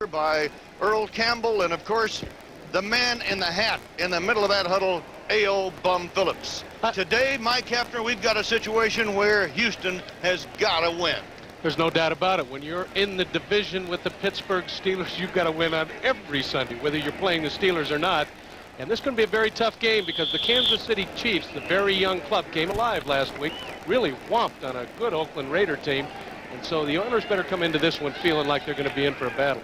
by Earl Campbell, and of course, the man in the hat in the middle of that huddle, A.O. Bum Phillips. Today, Mike Hefner, we've got a situation where Houston has got to win. There's no doubt about it. When you're in the division with the Pittsburgh Steelers, you've got to win on every Sunday, whether you're playing the Steelers or not. And this is going to be a very tough game because the Kansas City Chiefs, the very young club, came alive last week, really whomped on a good Oakland Raider team. And so the Oilers better come into this one feeling like they're going to be in for a battle.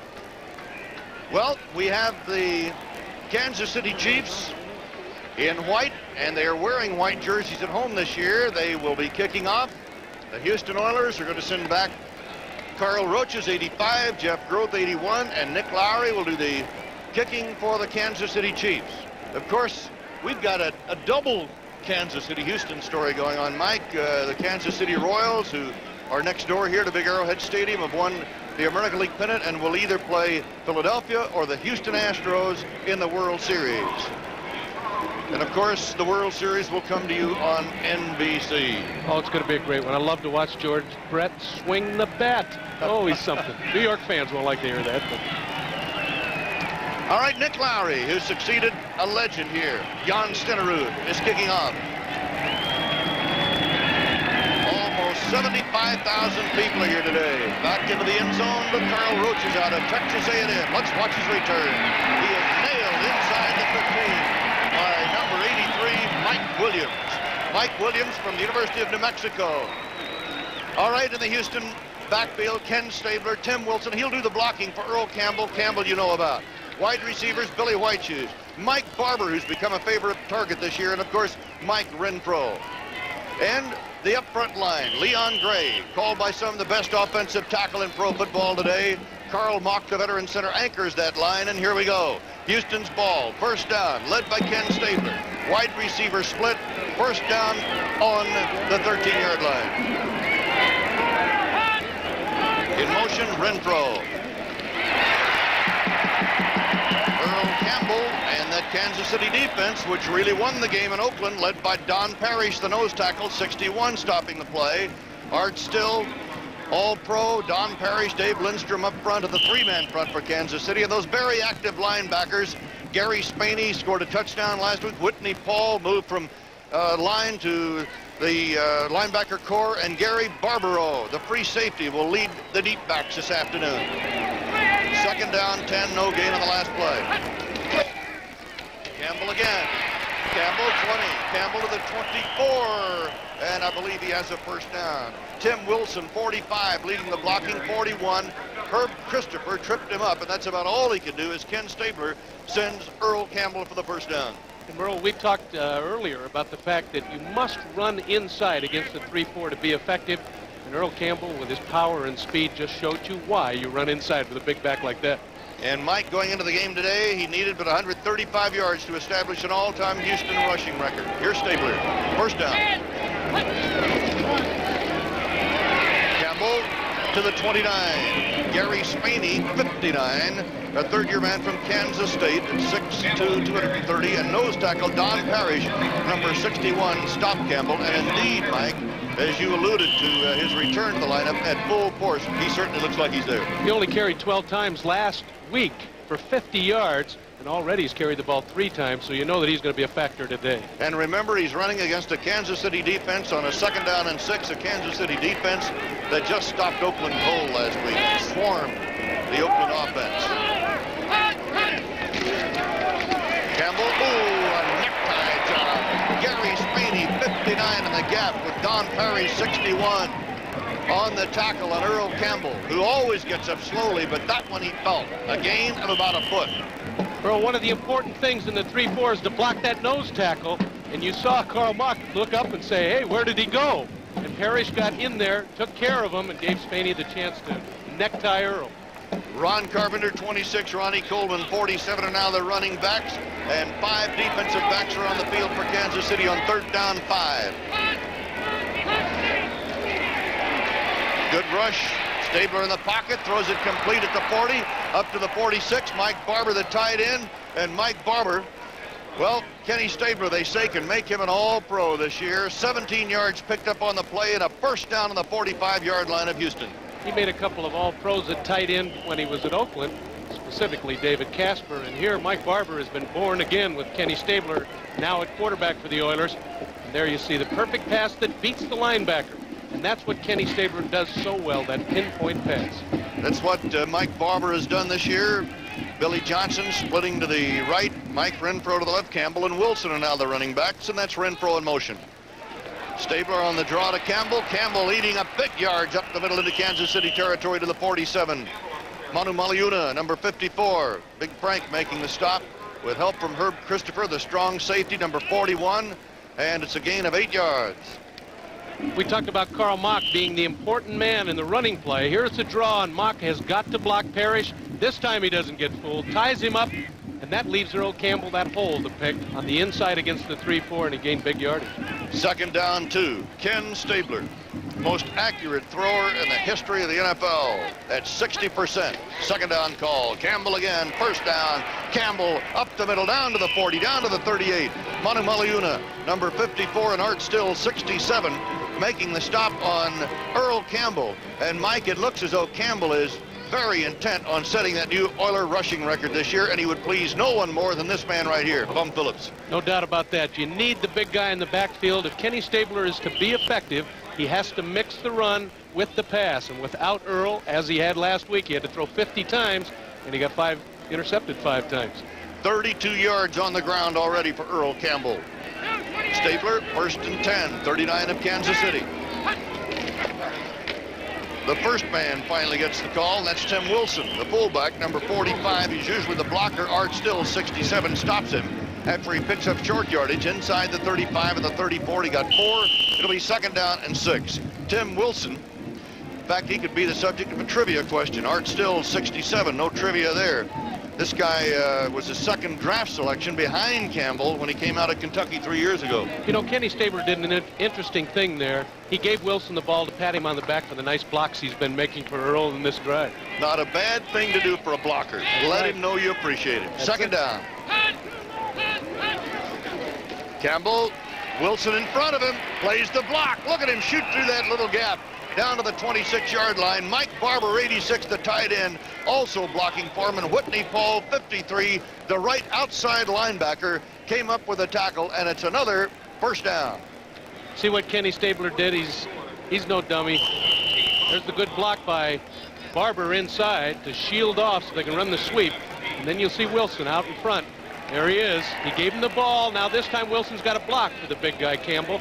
Well, we have the Kansas City Chiefs in white, and they are wearing white jerseys at home this year. They will be kicking off. The Houston Oilers are going to send back Carl Roaches, 85, Jeff Groth, 81, and Nick Lowry will do the kicking for the Kansas City Chiefs. Of course, we've got a double Kansas City-Houston story going on, Mike. The Kansas City Royals, who are next door here to Big Arrowhead Stadium, have won the American League pennant and will either play Philadelphia or the Houston Astros in the World Series. And of course, the World Series will come to you on NBC. Oh, it's going to be a great one. I love to watch George Brett swing the bat. Oh, he's something. New York fans won't like to hear that. But... All right, Nick Lowry, who succeeded a legend here, Jan Stenerud, is kicking off. Almost 75,000 people are here today. Back into the end zone, but Carl Roach is out of Texas A&M. Let's watch his return. He is nailed inside the 15 by number 83, Mike Williams. Mike Williams from the University of New Mexico. All right, in the Houston backfield, Ken Stabler, Tim Wilson. He'll do the blocking for Earl Campbell. Campbell you know about. Wide receivers, Billy Whiteshoes, Mike Barber, who's become a favorite target this year, and of course, Mike Renfro. And the up front line, Leon Gray, called by some of the best offensive tackle in pro football today. Karl Mock, the veteran center, anchors that line, and here we go. Houston's ball, first down, led by Ken Stabler. Wide receiver split, first down on the 13-yard line. In motion, Renfro. Earl Campbell and that Kansas City defense, which really won the game in Oakland, led by Don Parrish, the nose tackle, 61, stopping the play. Art Still, All-Pro, Don Parrish, Dave Lindstrom up front of the three-man front for Kansas City. And those very active linebackers, Gary Spaney scored a touchdown last week. Whitney Paul moved from line to the linebacker core. And Gary Barbaro, the free safety, will lead the deep backs this afternoon. Second down, 10, no gain on the last play. Campbell again. Campbell 20, Campbell to the 24, and I believe he has a first down. Tim Wilson, 45, leading the blocking, 41. Herb Christopher tripped him up, and that's about all he can do as Ken Stabler sends Earl Campbell for the first down. And Merle, we talked earlier about the fact that you must run inside against the 3-4 to be effective. And Earl Campbell, with his power and speed, just showed you why you run inside with a big back like that. And Mike, going into the game today, he needed but 135 yards to establish an all-time Houston rushing record. Here's Stabler, first down. Campbell to the 29. Gary Spaney, 59. A third-year man from Kansas State, 6'2", 230. And nose tackle Don Parrish, number 61, stopped Campbell. And indeed, Mike, as you alluded to his return to the lineup at full force, he certainly looks like he's there. He only carried 12 times last week for 50 yards, and already he's carried the ball 3 times, so you know that he's going to be a factor today. And remember, he's running against a Kansas City defense on a second down and 6, a Kansas City defense that just stopped Oakland cold last week, swarmed the Oakland offense. Campbell, a necktie job. Gary Spaney, 59 in the gap with Don Parrish, 61 on the tackle on Earl Campbell, who always gets up slowly, but that one he felt. A gain of about a foot. Earl, one of the important things in the 3-4 is to block that nose tackle, and you saw Karl Mock look up and say, hey, where did he go? And Parrish got in there, took care of him, and gave Spaney the chance to necktie Earl. Ron Carpenter, 26, Ronnie Coleman, 47 are now the running backs, and 5 defensive backs are on the field for Kansas City on third down 5. Good rush. Stabler in the pocket, throws it complete at the 40, up to the 46. Mike Barber, the tight end, and Mike Barber, well, Kenny Stabler, they say, can make him an all-pro this year. 17 yards picked up on the play and a first down on the 45-yard line of Houston. He made a couple of all-pros at tight end when he was at Oakland. specifically David Casper. And here Mike Barber has been born again with Kenny Stabler now at quarterback for the Oilers. And there you see the perfect pass that beats the linebacker. And that's what Kenny Stabler does so well, that pinpoint pass. That's what Mike Barber has done this year. Billy Johnson splitting to the right, Mike Renfro to the left, Campbell and Wilson are now the running backs, and that's Renfro in motion. Stabler on the draw to Campbell. Campbell eating up big yards up the middle into Kansas City territory to the 47. Manu Maliuna, number 54. Big Frank making the stop with help from Herb Christopher, the strong safety, number 41, and it's a gain of 8 yards. We talked about Carl Mock being the important man in the running play. Here's the draw, and Mock has got to block Parrish. This time he doesn't get fooled, ties him up, and that leaves Earl Campbell that hole to pick on the inside against the 3-4, and he gained big yardage. Second down 2. Ken Stabler, most accurate thrower in the history of the NFL at 60%. Second down call. Campbell again, first down. Campbell up the middle, down to the 40, down to the 38. Manu Maliuna, number 54, and Art Still, 67, making the stop on Earl Campbell. And Mike, it looks as though Campbell is very intent on setting that new Oiler rushing record this year, and he would please no one more than this man right here, Bum Phillips. No doubt about that. You need the big guy in the backfield. If Kenny Stabler is to be effective, he has to mix the run with the pass. And without Earl, as he had last week, he had to throw 50 times, and he got intercepted 5 times. 32 yards on the ground already for Earl Campbell. Stabler, first and 10, 39 of Kansas City. The first man finally gets the call, and that's Tim Wilson, the fullback, number 45. He's usually the blocker. Art Still, 67, stops him after he picks up short yardage inside the 35 and the 34. He got 4. It'll be second down and 6. Tim Wilson, in fact, he could be the subject of a trivia question. Art Still, 67, no trivia there. This guy was a second draft selection behind Campbell when he came out of Kentucky 3 years ago. You know, Kenny Stabler did an interesting thing there. He gave Wilson the ball to pat him on the back for the nice blocks he's been making for Earl in this drive. Not a bad thing to do for a blocker. Let him know you appreciate it. Second down. Campbell, Wilson in front of him, plays the block. Look at him shoot through that little gap. Down to the 26-yard line. Mike Barber, 86, the tight end, also blocking for him. And Whitney Paul, 53, the right outside linebacker, came up with a tackle, and it's another first down. See what Kenny Stabler did? He's no dummy. There's the good block by Barber inside to shield off so they can run the sweep. And then you'll see Wilson out in front. There he is. He gave him the ball. Now this time Wilson's got a block for the big guy, Campbell.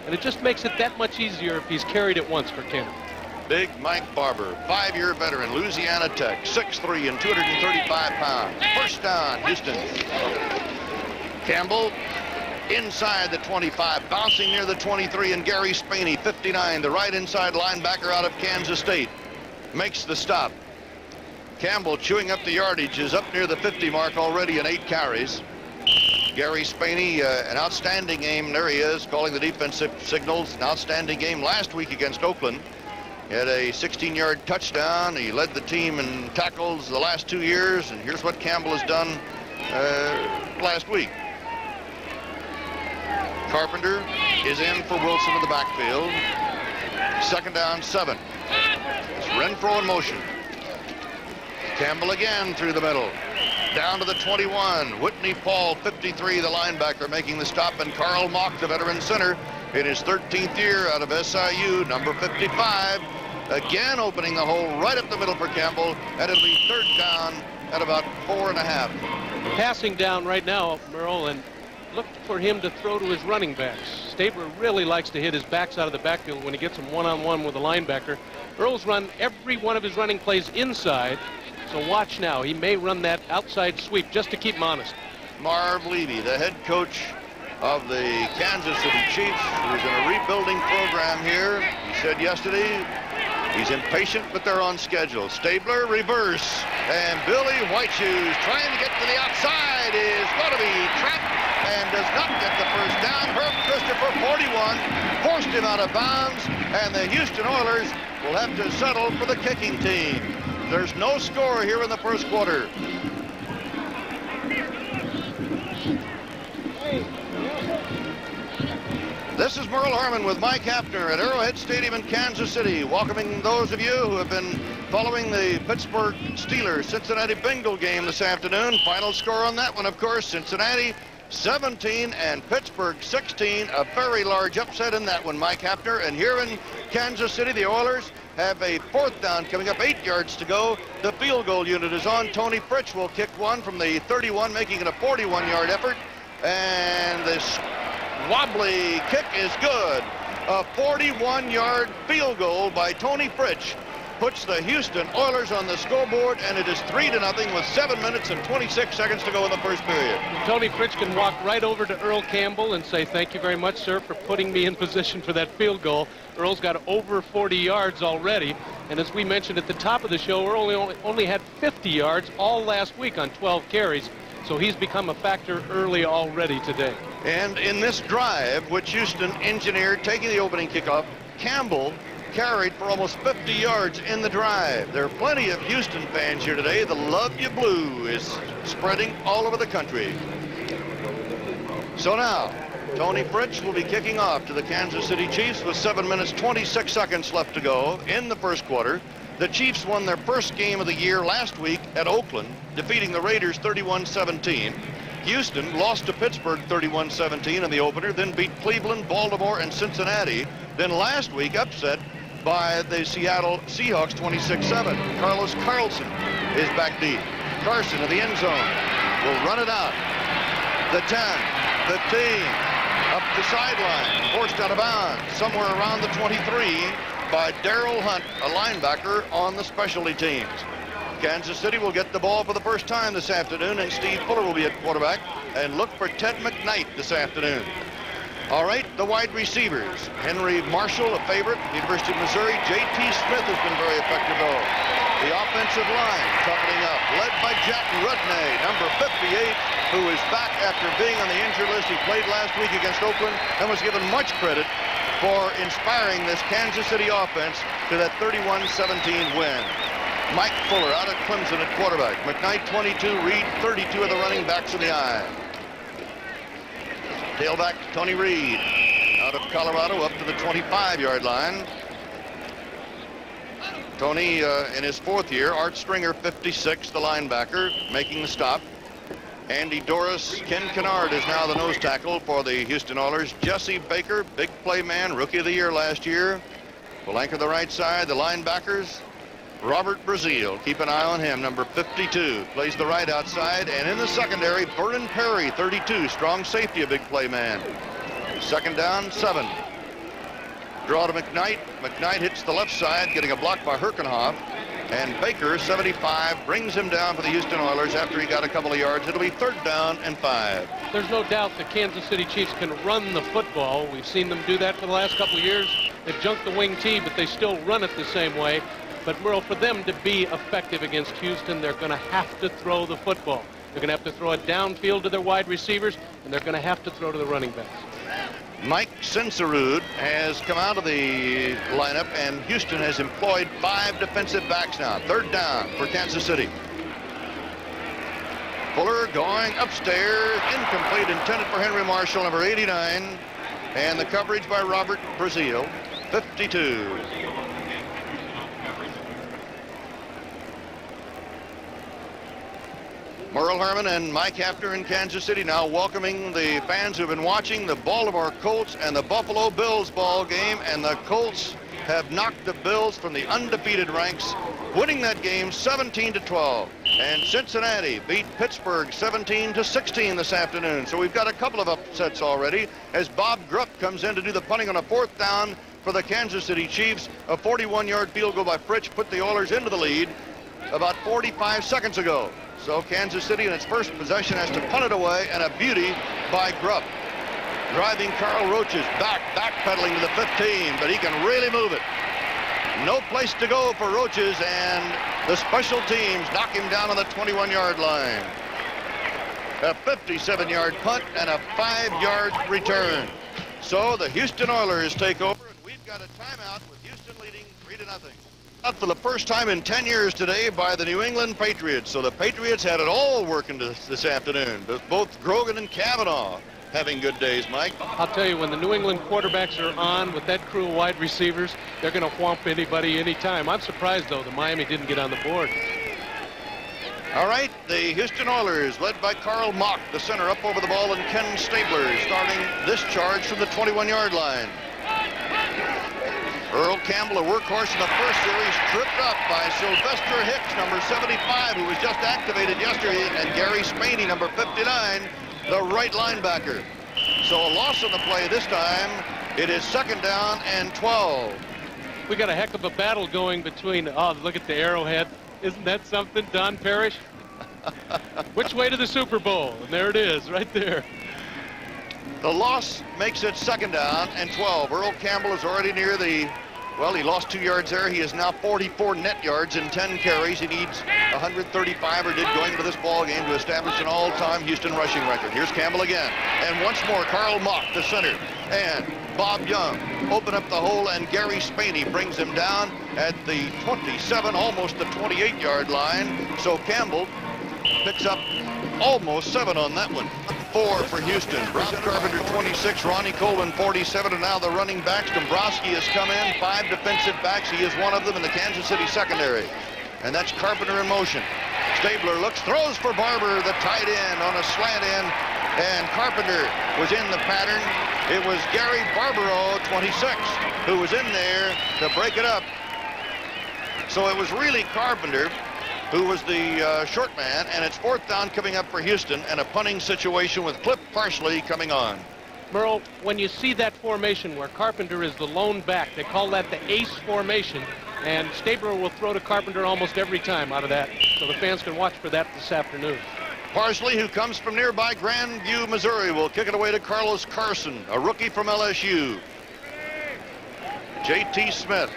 And it just makes it that much easier if he's carried it once for Kenny. Big Mike Barber, 5-year veteran, Louisiana Tech, 6'3" and 235 pounds. First down, Houston. Campbell inside the 25, bouncing near the 23, and Gary Spaney, 59, the right inside linebacker out of Kansas State, makes the stop. Campbell chewing up the yardage, is up near the 50 mark already in 8 carries. Gary Spaney, an outstanding game. There he is, calling the defensive signals. An outstanding game last week against Oakland. He had a 16-yard touchdown. He led the team in tackles the last 2 years, and here's what Campbell has done last week. Carpenter is in for Wilson in the backfield. Second down, 7. It's Renfro in motion. Campbell again through the middle. Down to the 21. Whitney Paul, 53, the linebacker, making the stop, and Carl Mock, the veteran center, in his 13th year out of SIU, number 55, again opening the hole right up the middle for Campbell, and it'll be third down at about 4.5. Passing down right now, Merle, and look for him to throw to his running backs. Stabler really likes to hit his backs out of the backfield when he gets him one-on-one with a linebacker. Earl's run every one of his running plays inside. So watch now. He may run that outside sweep just to keep him honest. Marv Levy, the head coach of the Kansas City Chiefs, who's in a rebuilding program here. He said yesterday he's impatient, but they're on schedule. Stabler, reverse, and Billy Whiteshoes trying to get to the outside is going to be trapped and does not get the first down. Herb Christopher, 41, forced him out of bounds, and the Houston Oilers will have to settle for the kicking team. There's no score here in the first quarter. This is Merle Harmon with Mike Hafner at Arrowhead Stadium in Kansas City, welcoming those of you who have been following the Pittsburgh Steelers Cincinnati Bengal game this afternoon. Final score on that one, of course, Cincinnati 17 and Pittsburgh 16. A very large upset in that one, Mike Hafner. And here in Kansas City, the Oilers have a 4th down coming up, 8 yards to go. The field goal unit is on. Tony Fritsch will kick one from the 31, making it a 41-yard effort. And this wobbly kick is good. A 41-yard field goal by Tony Fritsch puts the Houston Oilers on the scoreboard, and it is 3-0 with 7 minutes and 26 seconds to go in the first period. Tony Fritsch can walk right over to Earl Campbell and say, thank you very much, sir, for putting me in position for that field goal. Earl's got over 40 yards already, and as we mentioned at the top of the show, Earl only had 50 yards all last week on 12 carries, so he's become a factor early already today. And in this drive, which Houston engineered taking the opening kickoff, Campbell carried for almost 50 yards in the drive. There are plenty of Houston fans here today. The Love You Blue is spreading all over the country. So now, Tony Fritsch will be kicking off to the Kansas City Chiefs with 7 minutes, 26 seconds left to go in the first quarter. The Chiefs won their first game of the year last week at Oakland, defeating the Raiders 31-17. Houston lost to Pittsburgh 31-17 in the opener, then beat Cleveland, Baltimore, and Cincinnati. Then last week upset by the Seattle Seahawks 26-7. Carlos Carlson is back deep. Carson in the end zone will run it out. The 10, 15, up the sideline, forced out of bounds, somewhere around the 23 by Darrell Hunt, a linebacker on the specialty teams. Kansas City will get the ball for the first time this afternoon, and Steve Fuller will be at quarterback, and look for Ted McKnight this afternoon. All right, the wide receivers. Henry Marshall, a favorite, University of Missouri. J.T. Smith has been very effective, though. The offensive line toughening up, led by Jack Rudnay, number 58, who is back after being on the injured list. He played last week against Oakland and was given much credit for inspiring this Kansas City offense to that 31-17 win. Mike Fuller out at Clemson at quarterback. McKnight 22, Reed 32 of the running backs in the eye. Tailback Tony Reed out of Colorado up to the 25-yard line. Tony in his 4th year. Art Stringer 56, the linebacker, making the stop. Andy Doris, Ken Kennard is now the nose tackle for the Houston Oilers. Jesse Baker, big play man, rookie of the year last year, will anchor the right side. The linebackers, Robert Brazil, keep an eye on him, number 52, plays the right outside. And in the secondary, Vernon Perry, 32, strong safety, a big play man. 2nd down, 7. Draw to McKnight. McKnight hits the left side, getting a block by Herkenhoff. And Baker, 75, brings him down for the Houston Oilers after he got a couple of yards. It'll be 3rd down and 5. There's no doubt the Kansas City Chiefs can run the football. We've seen them do that for the last couple of years. They've junked the wing tee, but they still run it the same way. But, Merle, for them to be effective against Houston, they're going to have to throw the football. They're going to have to throw it downfield to their wide receivers, and they're going to have to throw to the running backs. Mike Senserud has come out of the lineup, and Houston has employed 5 defensive backs now. 3rd down for Kansas City. Fuller going upstairs, incomplete, intended for Henry Marshall, number 89. And the coverage by Robert Brazil, 52. Merle Herman and Mike Hafner in Kansas City now welcoming the fans who've been watching the Baltimore Colts and the Buffalo Bills ball game. And the Colts have knocked the Bills from the undefeated ranks, winning that game 17-12. And Cincinnati beat Pittsburgh 17-16 this afternoon. So we've got a couple of upsets already as Bob Grupp comes in to do the punting on a 4th down for the Kansas City Chiefs. A 41-yard field goal by Fritsch put the Oilers into the lead about 45 seconds ago. So Kansas City in its first possession has to punt it away, and a beauty by Grupp. Driving Carl Roaches backpedaling to the 15, but he can really move it. No place to go for Roaches, and the special teams knock him down on the 21-yard line. A 57-yard punt and a 5-yard return. So the Houston Oilers take over, and we've got a timeout with Houston leading 3-0. Out for the first time in 10 years today by the New England Patriots. So the Patriots had it all working this afternoon. Both Grogan and Cavanaugh having good days, Mike. I'll tell you, when the New England quarterbacks are on with that crew of wide receivers, they're going to whomp anybody anytime. I'm surprised, though, that Miami didn't get on the board. All right, the Houston Oilers, led by Carl Mock, the center, up over the ball, and Ken Stabler starting this charge from the 21-yard line. Earl Campbell, a workhorse in the first series, tripped up by Sylvester Hicks, number 75, who was just activated yesterday, and Gary Spaney, number 59, the right linebacker. So a loss on the play this time. It is 2nd down and 12. We got a heck of a battle going between, oh, look at the arrowhead. Isn't that something, Don Parrish? Which way to the Super Bowl? And there it is, right there. The loss makes it 2nd down and 12. Earl Campbell is already near the, well, he lost 2 yards there. He is now 44 net yards in 10 carries. He needs 135, or did going into this ball game, to establish an all-time Houston rushing record. Here's Campbell again. And once more, Carl Mock, the center. And Bob Young open up the hole, and Gary Spaney brings him down at the 27, almost the 28-yard line. So Campbell picks up almost 7 on that one. 4 for Houston. Rob Carpenter 26, Ronnie Colvin 47, and now the running backs. Dombrowski has come in, 5 defensive backs. He is one of them in the Kansas City secondary. And that's Carpenter in motion. Stabler looks, throws for Barber, the tight end, on a slant end, and Carpenter was in the pattern. It was Gary Barbaro, 26, who was in there to break it up. So it was really Carpenter who was the short man, and it's 4th down coming up for Houston, and a punting situation with Cliff Parsley coming on. Merle, when you see that formation where Carpenter is the lone back, they call that the ace formation, and Stabler will throw to Carpenter almost every time out of that, so the fans can watch for that this afternoon. Parsley, who comes from nearby Grandview, Missouri, will kick it away to Carlos Carson, a rookie from LSU. J.T. Smith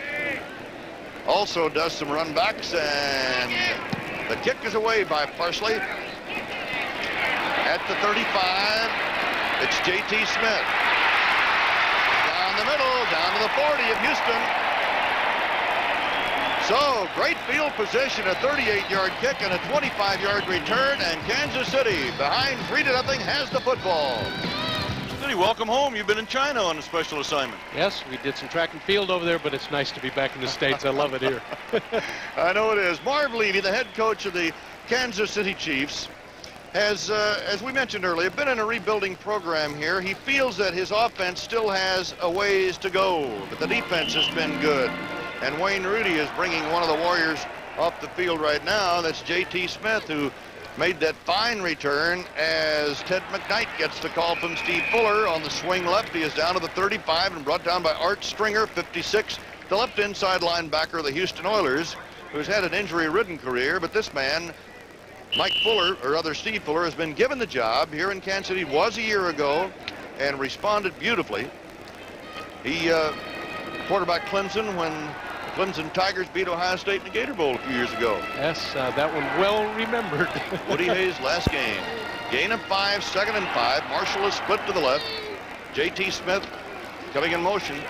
also does some run backs, and the kick is away by Parsley. At the 35, it's J.T. Smith. Down the middle, down to the 40 of Houston. So, great field position, a 38-yard kick and a 25-yard return, and Kansas City, behind 3-0, has the football. City, welcome home. You've been in China on a special assignment. Yes, we did some track and field over there, but it's nice to be back in the States. I love it here. I know it is. Marv Levy, the head coach of the Kansas City Chiefs, has, as we mentioned earlier, been in a rebuilding program here. He feels that his offense still has a ways to go, but the defense has been good. And Wayne Rudy is bringing one of the Warriors off the field right now. That's J.T. Smith, who made that fine return as Ted McKnight gets the call from Steve Fuller on the swing left. He is down to the 35 and brought down by Art Stringer, 56, the left inside linebacker of the Houston Oilers, who's had an injury-ridden career. But this man, Mike Fuller, or rather Steve Fuller, has been given the job here in Kansas City. Was a year ago and responded beautifully. He quarterback Clemson when Clemson Tigers beat Ohio State in the Gator Bowl a few years ago. Yes, that one well remembered. Woody Hayes last game. Gain of 5, 2nd and 5. Marshall is split to the left. J.T. Smith coming in motion. And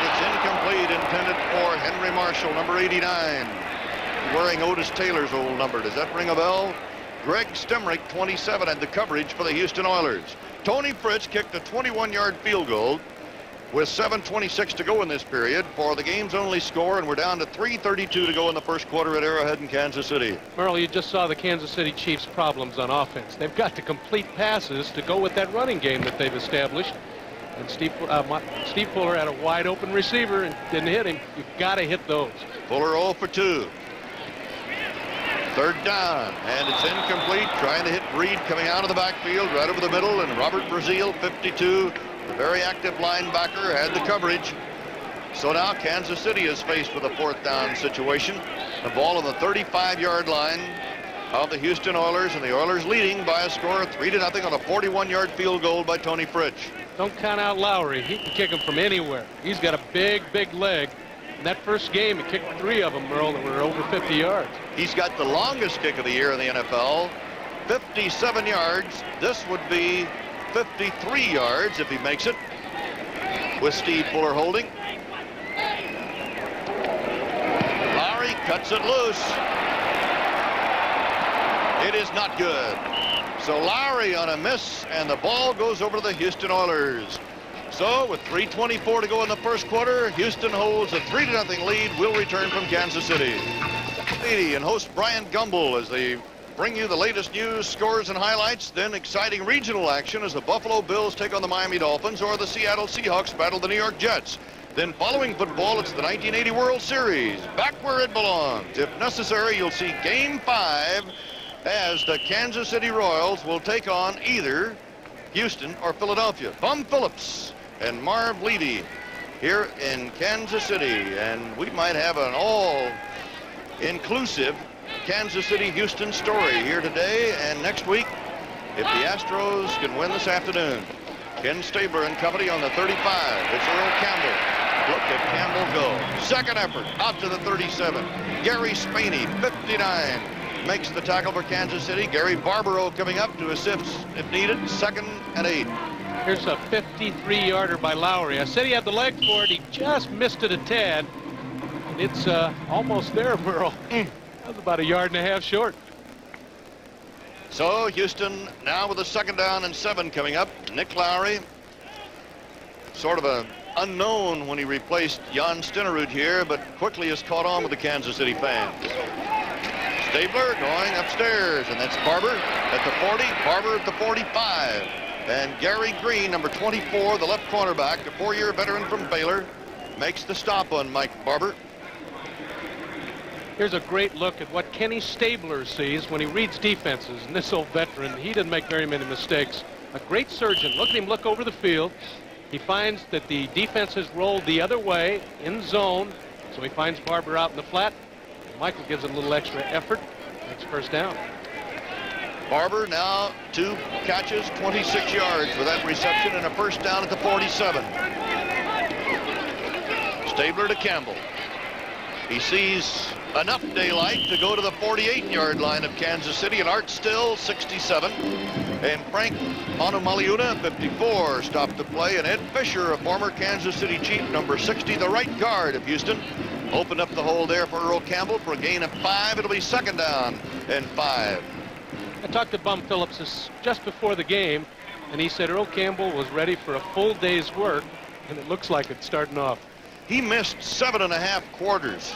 it's incomplete, intended for Henry Marshall, number 89. Wearing Otis Taylor's old number. Does that ring a bell? Greg Stemrick, 27, had the coverage for the Houston Oilers. Tony Fritz kicked a 21-yard field goal with 7:26 to go in this period for the game's only score, and we're down to 3:32 to go in the first quarter at Arrowhead in Kansas City. Merle, you just saw the Kansas City Chiefs' problems on offense. They've got to complete passes to go with that running game that they've established. And Steve Fuller had a wide open receiver and didn't hit him. You've got to hit those. Fuller 0 for 2. 3rd down, and it's incomplete. Trying to hit Reed coming out of the backfield right over the middle, and Robert Brazil, 52, the very active linebacker, had the coverage. So now Kansas City is faced with a 4th down situation. The ball on the 35-yard line of the Houston Oilers, and the Oilers leading by a score of 3-0 on a 41-yard field goal by Tony Fritz. Don't count out Lowry. He can kick him from anywhere. He's got a big, big leg. In that first game, he kicked 3 of them, Merle, that were over 50 yards. He's got the longest kick of the year in the NFL, 57 yards. This would be 53 yards if he makes it, with Steve Fuller holding. Lowry cuts it loose. It is not good. So Lowry on a miss, and the ball goes over to the Houston Oilers. So with 3:24 to go in the first quarter, Houston holds a 3-0 lead. Will return from Kansas City. And host Brian Gumbel as they bring you the latest news, scores, and highlights. Then exciting regional action as the Buffalo Bills take on the Miami Dolphins or the Seattle Seahawks battle the New York Jets. Then following football, it's the 1980 World Series, back where it belongs. If necessary, you'll see Game 5 as the Kansas City Royals will take on either Houston or Philadelphia. Bum Phillips and Marv Levy here in Kansas City, and we might have an all-inclusive Kansas City-Houston story here today and next week if the Astros can win this afternoon. Ken Stabler and company on the 35. It's Earl Campbell. Look at Campbell go. Second effort out to the 37. Gary Spaney, 59, makes the tackle for Kansas City. Gary Barbaro coming up to assist if needed. 2nd and 8. Here's a 53-yarder by Lowry. I said he had the leg for it. He just missed it a tad. And it's almost there, Merle. That was about a yard and a half short. So Houston now with a 2nd down and 7 coming up. Nick Lowry, sort of a unknown when he replaced Jan Stenerud here, but quickly has caught on with the Kansas City fans. Stabler going upstairs, and that's Barber at the 40, Barber at the 45. And Gary Green, number 24, the left cornerback, a 4-year veteran from Baylor, makes the stop on Mike Barber. Here's a great look at what Kenny Stabler sees when he reads defenses. And this old veteran, he didn't make very many mistakes. A great surgeon. Look at him look over the field. He finds that the defense has rolled the other way in zone. So he finds Barber out in the flat. Michael gives it a little extra effort. Makes first down. Barber now 2 catches, 26 yards for that reception and a first down at the 47. Stabler to Campbell. He sees enough daylight to go to the 48-yard line of Kansas City, and Art Still, 67. And Frank Onumaliuna, 54, stopped the play. And Ed Fisher, a former Kansas City Chief, number 60, the right guard of Houston, opened up the hole there for Earl Campbell for a gain of 5. It'll be 2nd down and 5. I talked to Bum Phillips just before the game, and he said Earl Campbell was ready for a full day's work, and it looks like it's starting off. He missed 7.5 quarters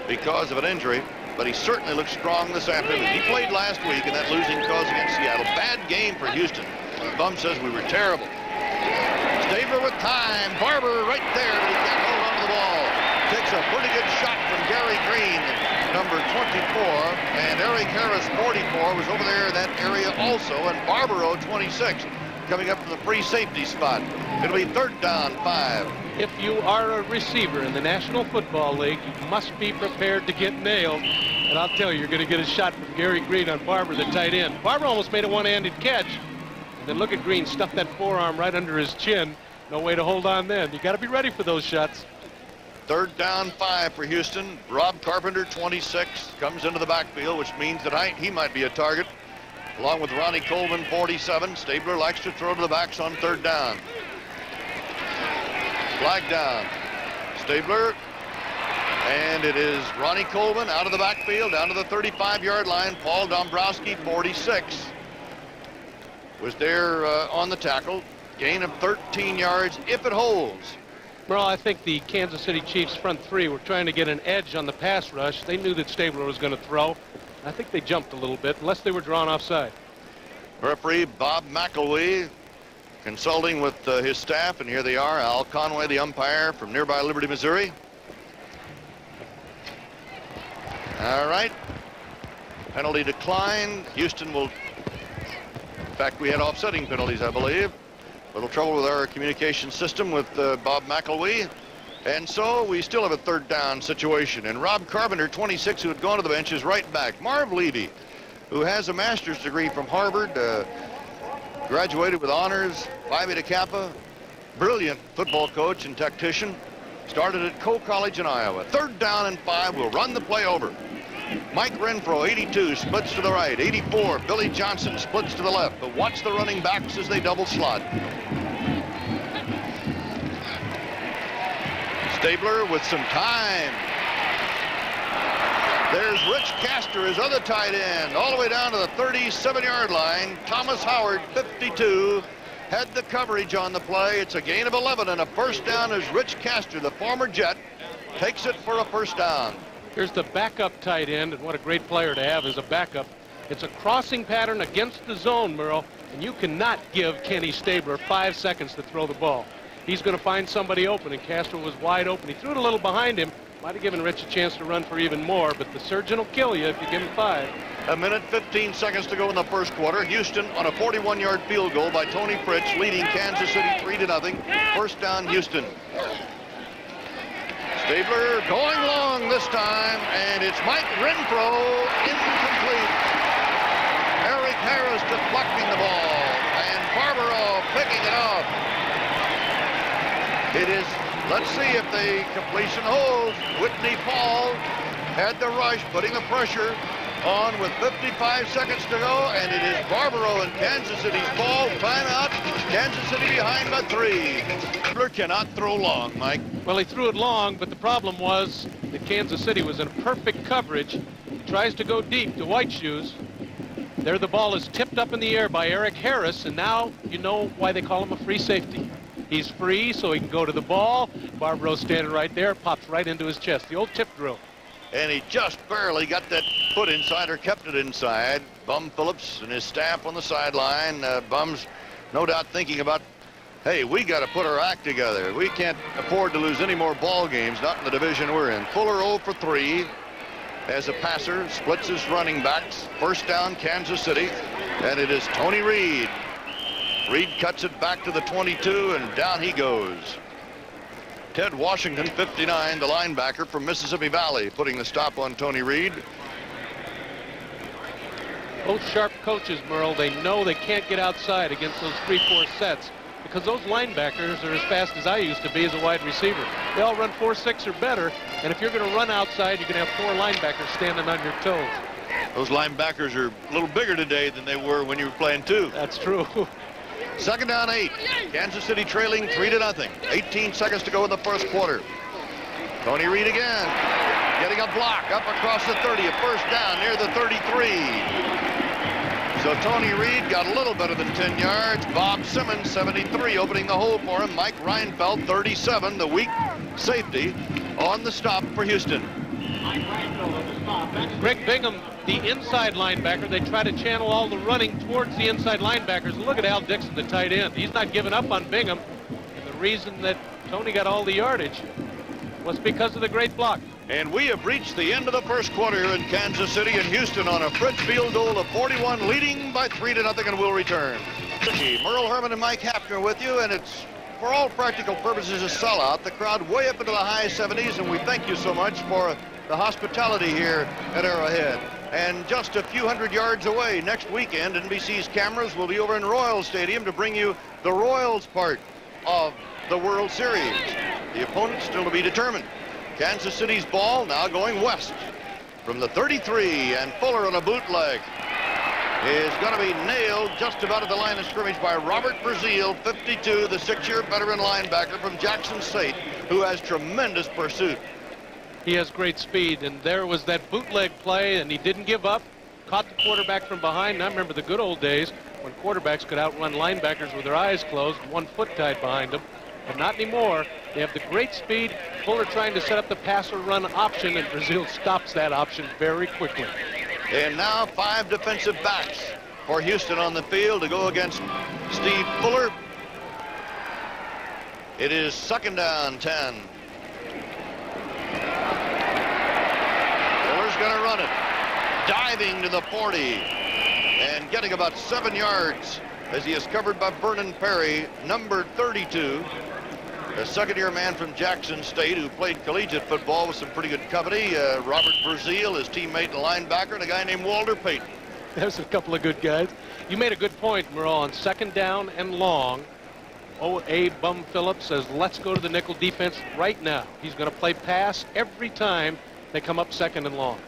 because of an injury, but he certainly looks strong this afternoon. He played last week in that losing cause against Seattle. Bad game for Houston. Bum says we were terrible. Stabler with time. Barber right there. He can't hold on to the ball. Takes a pretty good shot from Gary Green, number 24, and Eric Harris, 44, was over there in that area also, and Barbaro, 26, coming up to the free safety spot. It'll be 3rd down, 5. If you are a receiver in the National Football League, you must be prepared to get nailed. And I'll tell you, you're going to get a shot from Gary Green on Barber, the tight end. Barber almost made a one-handed catch. And then look at Green, stuff that forearm right under his chin. No way to hold on then. You got to be ready for those shots. 3rd down, 5 for Houston. Rob Carpenter, 26, comes into the backfield, which means that he might be a target, along with Ronnie Coleman, 47. Stabler likes to throw to the backs on 3rd down. Flag down. Stabler, and it is Ronnie Coleman out of the backfield, down to the 35-yard line. Paul Dombrowski, 46, was there on the tackle. Gain of 13 yards if it holds. Well, I think the Kansas City Chiefs front three were trying to get an edge on the pass rush. They knew that Stabler was going to throw. I think they jumped a little bit, unless they were drawn offside. Referee Bob McElwee consulting with his staff, and here they are. Al Conway, the umpire from nearby Liberty, Missouri. All right. Penalty declined. Houston will... In fact, we had offsetting penalties, I believe. A little trouble with our communication system with Bob McElwee. And so we still have a 3rd down situation. And Rob Carpenter, 26, who had gone to the bench, is right back. Marv Levy, who has a master's degree from Harvard, graduated with honors, Phi Beta Kappa, brilliant football coach and tactician, started at Coe College in Iowa. 3rd down and 5, will run the play over. Mike Renfro, 82, splits to the right. 84, Billy Johnson splits to the left. But watch the running backs as they double slot. Stabler with some time. There's Rich Castor, his other tight end, all the way down to the 37-yard line. Thomas Howard, 52, had the coverage on the play. It's a gain of 11 and a first down as Rich Castor, the former Jet, takes it for a first down. Here's the backup tight end, and what a great player to have as a backup. It's a crossing pattern against the zone, Merle, and you cannot give Kenny Stabler 5 seconds to throw the ball. He's going to find somebody open, and Castor was wide open. He threw it a little behind him. Might have given Rich a chance to run for even more, but the surgeon will kill you if you give him 5. A minute, 15 seconds to go in the first quarter. Houston on a 41-yard field goal by Tony Fritz, leading Kansas City 3-0. First down, Houston. Stabler going long this time, and it's Mike Renfro, incomplete. Eric Harris deflecting the ball, and Barbaro picking it up. It is, let's see if the completion holds. Whitney Paul had the rush, putting the pressure on with 55 seconds to go, and it is Barbaro and Kansas City's ball. Timeout. Kansas City behind by 3. Stabler cannot throw long, Mike. Well, he threw it long, but the problem was that Kansas City was in perfect coverage. He tries to go deep to White Shoes. There the ball is tipped up in the air by Eric Harris, and now you know why they call him a free safety. He's free, so he can go to the ball. Barbaro's standing right there, pops right into his chest. The old tip drill. And he just barely got that foot inside or kept it inside. Bum Phillips and his staff on the sideline. Bum's no doubt thinking about, hey, we got to put our act together. We can't afford to lose any more ball games, not in the division we're in. Fuller 0 for 3 as a passer, splits his running backs. First down, Kansas City, and it is Tony Reed. Reed cuts it back to the 22, and down he goes. Ted Washington, 59, the linebacker from Mississippi Valley, putting the stop on Tony Reed. Both sharp coaches, Merle, they know they can't get outside against those 3-4 sets because those linebackers are as fast as I used to be as a wide receiver. They all run 4.6 or better, and if you're going to run outside, you're going to have 4 linebackers standing on your toes. Those linebackers are a little bigger today than they were when you were playing 2. That's true. Second down 8. Kansas City trailing 3-0. 18 seconds to go in the first quarter. Tony Reed again, getting a block up across the 30. A first down near the 33. So Tony Reed got a little better than 10 yards. Bob Simmons, 73, opening the hole for him. Mike Reinfeldt, 37, the weak safety, on the stop for Houston. Greg Bingham, the inside linebacker, they try to channel all the running towards the inside linebackers. Look at Al Dixon, the tight end. He's not giving up on Bingham. And the reason that Tony got all the yardage was because of the great block. And we have reached the end of the first quarter here in Kansas City and Houston on a Fritz field goal of 41, leading by 3-0, and we'll return. Merle Herman and Mike Hafner with you, and it's, for all practical purposes, a sellout. The crowd way up into the high 70s, and we thank you so much for the hospitality here at Arrowhead. And just a few hundred yards away next weekend, NBC's cameras will be over in Royal Stadium to bring you the Royals part of the World Series. The opponent still to be determined. Kansas City's ball now going west from the 33, and Fuller on a bootleg is going to be nailed just about at the line of scrimmage by Robert Brazil, 52, the 6-year veteran linebacker from Jackson State, who has tremendous pursuit. He has great speed, and there was that bootleg play, and he didn't give up. Caught the quarterback from behind. And I remember the good old days when quarterbacks could outrun linebackers with their eyes closed, 1 foot tied behind them. But not anymore. They have the great speed. Fuller trying to set up the pass or run option, and Brazil stops that option very quickly. And now 5 defensive backs for Houston on the field to go against Steve Fuller. It is second down 10. Fuller's going to run it. Diving to the 40 and getting about 7 yards as he is covered by Vernon Perry, number 32. A second-year man from Jackson State who played collegiate football with some pretty good company. Robert Brazil, his teammate and linebacker, and a guy named Walter Payton. There's a couple of good guys. You made a good point, Merle, on second down and long. O.A. Bum Phillips says, let's go to the nickel defense right now. He's going to play pass every time they come up second and long.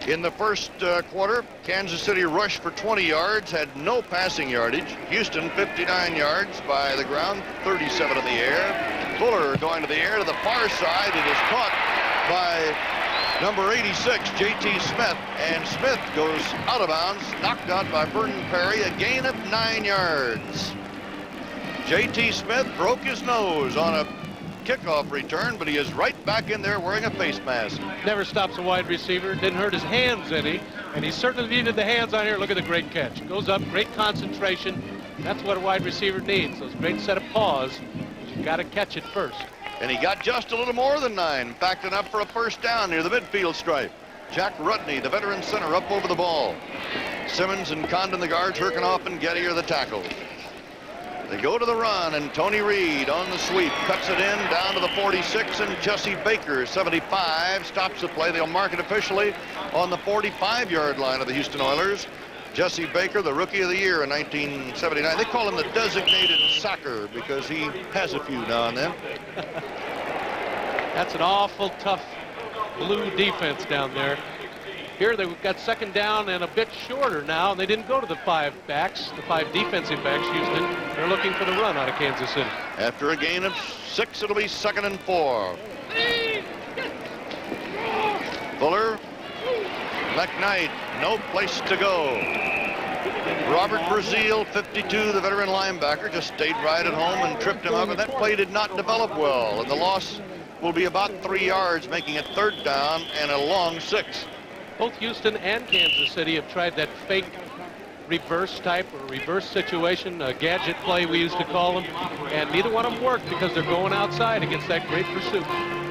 In the first quarter, Kansas City rushed for 20 yards, had no passing yardage. Houston 59 yards by the ground, 37 in the air. Fuller going to the air to the far side. It is caught by Number 86, J.T. Smith, and Smith goes out of bounds, knocked out by Vernon Perry, a gain of 9 yards. J.T. Smith broke his nose on a kickoff return, but he is right back in there wearing a face mask. Never stops a wide receiver, didn't hurt his hands any, and he certainly needed the hands on here. Look at the great catch. Goes up, great concentration. That's what a wide receiver needs, those great set of paws. You've got to catch it first. And he got just a little more than 9. In fact, enough for a first down near the midfield stripe. Jack Rudney, the veteran center, up over the ball. Simmons and Condon, the guards, Herkenoff and Getty are the tackles. They go to the run, and Tony Reed on the sweep cuts it in down to the 46, and Jesse Baker, 75, stops the play. They'll mark it officially on the 45-yard line of the Houston Oilers. Jesse Baker, the Rookie of the Year in 1979. They call him the designated sacker because he has a few now and then. That's an awful tough blue defense down there. Here they've got second down and a bit shorter now, and they didn't go to the 5 backs, the 5 defensive backs, Houston. They're looking for the run out of Kansas City. After a gain of 6, it'll be 2nd and 4. Fuller, McKnight, no place to go. Robert Brazil, 52, the veteran linebacker, just stayed right at home and tripped him up, and that play did not develop well, and the loss will be about 3 yards, making it 3rd down and a long 6. Both Houston and Kansas City have tried that fake reverse type or reverse situation, a gadget play we used to call them, and neither one of them worked because they're going outside against that great pursuit.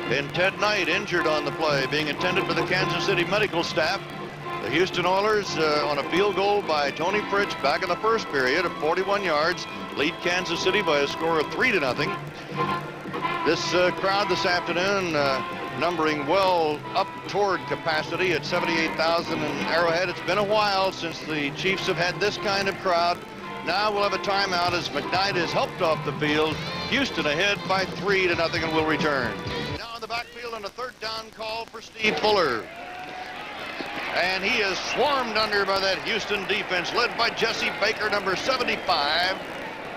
And Ted Knight injured on the play, being attended by the Kansas City medical staff. The Houston Oilers on a field goal by Tony Fritsch back in the first period of 41 yards lead Kansas City by a score of 3-0. This crowd this afternoon numbering well up toward capacity at 78,000 in Arrowhead. It's been a while since the Chiefs have had this kind of crowd. Now we'll have a timeout as McKnight is helped off the field. Houston ahead by 3-0 and will return. Now in the backfield on a 3rd down call for Steve Fuller. And he is swarmed under by that Houston defense led by Jesse Baker, number 75,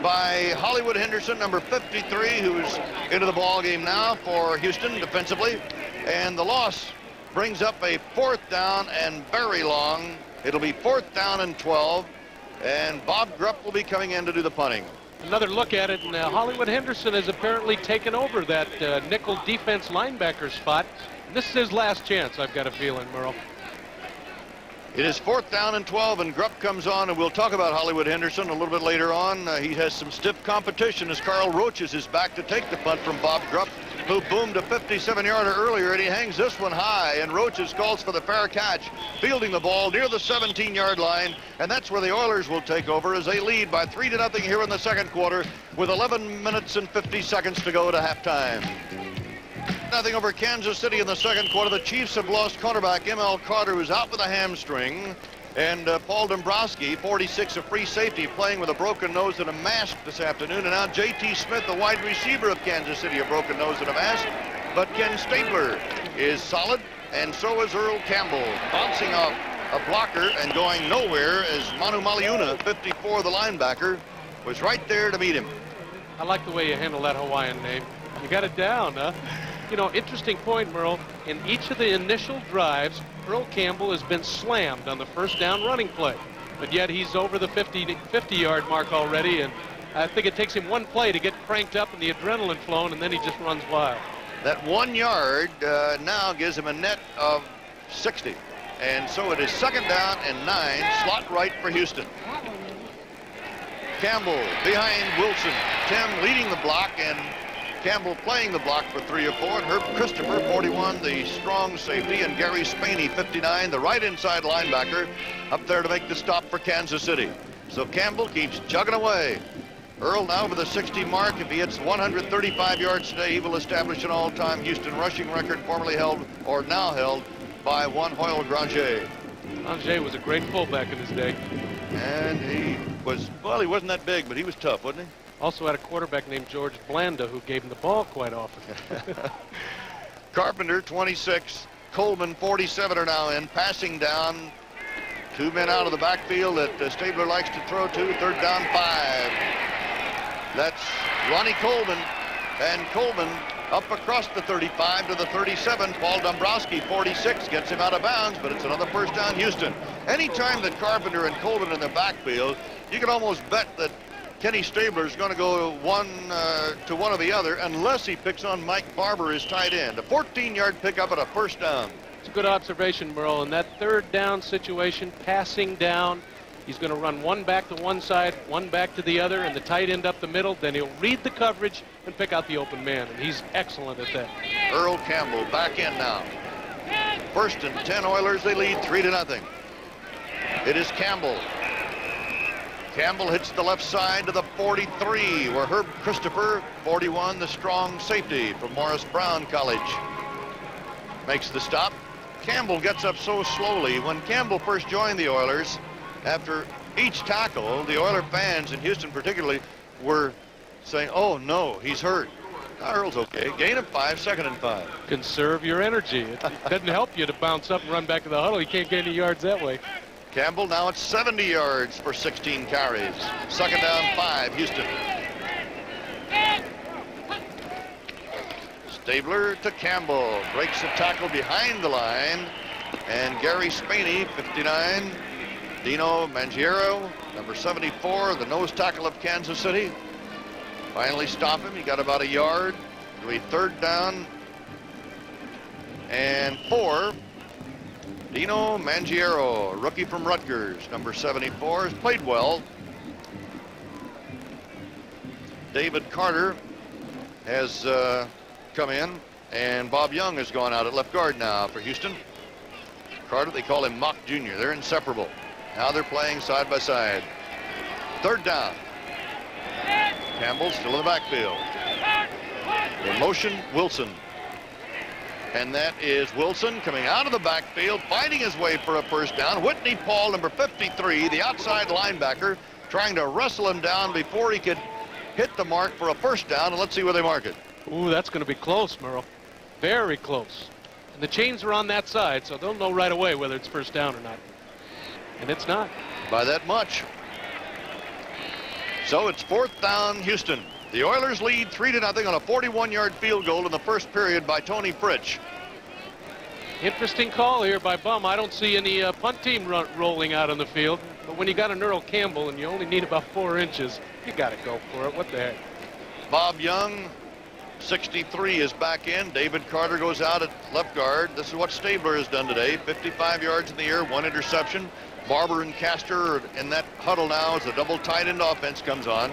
by Hollywood Henderson, number 53, who's into the ball game now for Houston defensively. And the loss brings up a 4th down and very long. It'll be 4th down and 12, and Bob Grupp will be coming in to do the punting. Another look at it, and Hollywood Henderson has apparently taken over that nickel defense linebacker spot. And this is his last chance, I've got a feeling, Merle. It is 4th down and 12, and Grupp comes on, and we'll talk about Hollywood Henderson a little bit later on. He has some stiff competition as Carl Roaches is back to take the punt from Bob Grupp, who boomed a 57-yarder earlier, and he hangs this one high, and Roaches calls for the fair catch, fielding the ball near the 17-yard line, and that's where the Oilers will take over as they lead by 3-0 here in the second quarter with 11 minutes and 50 seconds to go to halftime. Nothing over Kansas City in the second quarter. The Chiefs have lost cornerback M.L. Carter, who's out with a hamstring, and Paul Dombrowski, 46, a free safety, playing with a broken nose and a mask this afternoon. And now J.T. Smith, the wide receiver of Kansas City, a broken nose and a mask. But Ken Stabler is solid, and so is Earl Campbell, bouncing off a blocker and going nowhere as Manu Maliuna, 54, the linebacker, was right there to meet him. I like the way you handle that Hawaiian name. You got it down, huh? You know, interesting point, Merle. In each of the initial drives, Earl Campbell has been slammed on the first down running play. But yet he's over the 50-yard mark already, and I think it takes him one play to get cranked up and the adrenaline flowing, and then he just runs wild. That 1 yard now gives him a net of 60. And so it is 2nd down and 9, slot right for Houston. Campbell behind Wilson. Tim leading the block, and Campbell playing the block for 3 or 4, and Herb Christopher, 41, the strong safety, and Gary Spaney, 59, the right inside linebacker, up there to make the stop for Kansas City. So Campbell keeps chugging away. Earl now over the 60 mark. If he hits 135 yards today, he will establish an all-time Houston rushing record, formerly held, or now held, by one Hoyle Granger. Granger was a great fullback in his day. And he was, well, he wasn't that big, but he was tough, wasn't he? Also had a quarterback named George Blanda who gave him the ball quite often. Carpenter, 26. Coleman, 47 are now in. Passing down. 2 men out of the backfield that Stabler likes to throw to. 3rd down, 5. That's Ronnie Coleman. And Coleman Up across the 35 to the 37. Paul Dombrowski, 46, gets him out of bounds, but it's another first down, Houston. Anytime that Carpenter and Colvin in the backfield, you can almost bet that Kenny Stabler is going to go one or the other unless he picks on Mike Barber, his tight end. A 14-yard pickup and a first down. It's a good observation, Merle. In that third down situation, passing down, he's going to run one back to one side, one back to the other, and the tight end up the middle. Then he'll read the coverage and pick out the open man, and he's excellent at that. Earl Campbell back in now. First and 10 Oilers. They lead 3-0. It is Campbell. Campbell hits the left side to the 43, where Herb Christopher, 41, the strong safety from Morris Brown College, makes the stop. Campbell gets up so slowly. When Campbell first joined the Oilers, after each tackle, the Oiler fans in Houston particularly were saying, oh no, he's hurt. Earl's okay. Gain of 5, second and 5. Conserve your energy. It doesn't help you to bounce up and run back to the huddle. You can't get any yards that way. Campbell now at 70 yards for 16 carries. Second down, 5, Houston. Stabler to Campbell. Breaks a tackle behind the line. And Gary Spaney, 59. Dino Mangiero, number 74, the nose tackle of Kansas City. Finally stop him. He got about a yard. It'll be third down and 4. Dino Mangiero, rookie from Rutgers, number 74, has played well. David Carter has come in, and Bob Young has gone out at left guard now for Houston. Carter, they call him Mock Jr. They're inseparable. Now they're playing side by side. Third down. Campbell still in the backfield. In motion, Wilson. And that is Wilson coming out of the backfield, fighting his way for a first down. Whitney Paul, number 53, the outside linebacker, trying to wrestle him down before he could hit the mark for a first down. And let's see where they mark it. Ooh, that's going to be close, Merle. Very close. And the chains are on that side, so they'll know right away whether it's first down or not. And it's not. By that much. So it's fourth down, Houston. The Oilers lead 3-0 on a 41-yard field goal in the first period by Tony Fritsch. Interesting call here by Bum. I don't see any punt team rolling out on the field. But when you got an Earl Campbell and you only need about 4 inches, you got to go for it. What the heck? Bob Young, 63, is back in. David Carter goes out at left guard. This is what Stabler has done today. 55 yards in the air, 1 interception. Barber and Castor are in that huddle now as the double tight end offense comes on.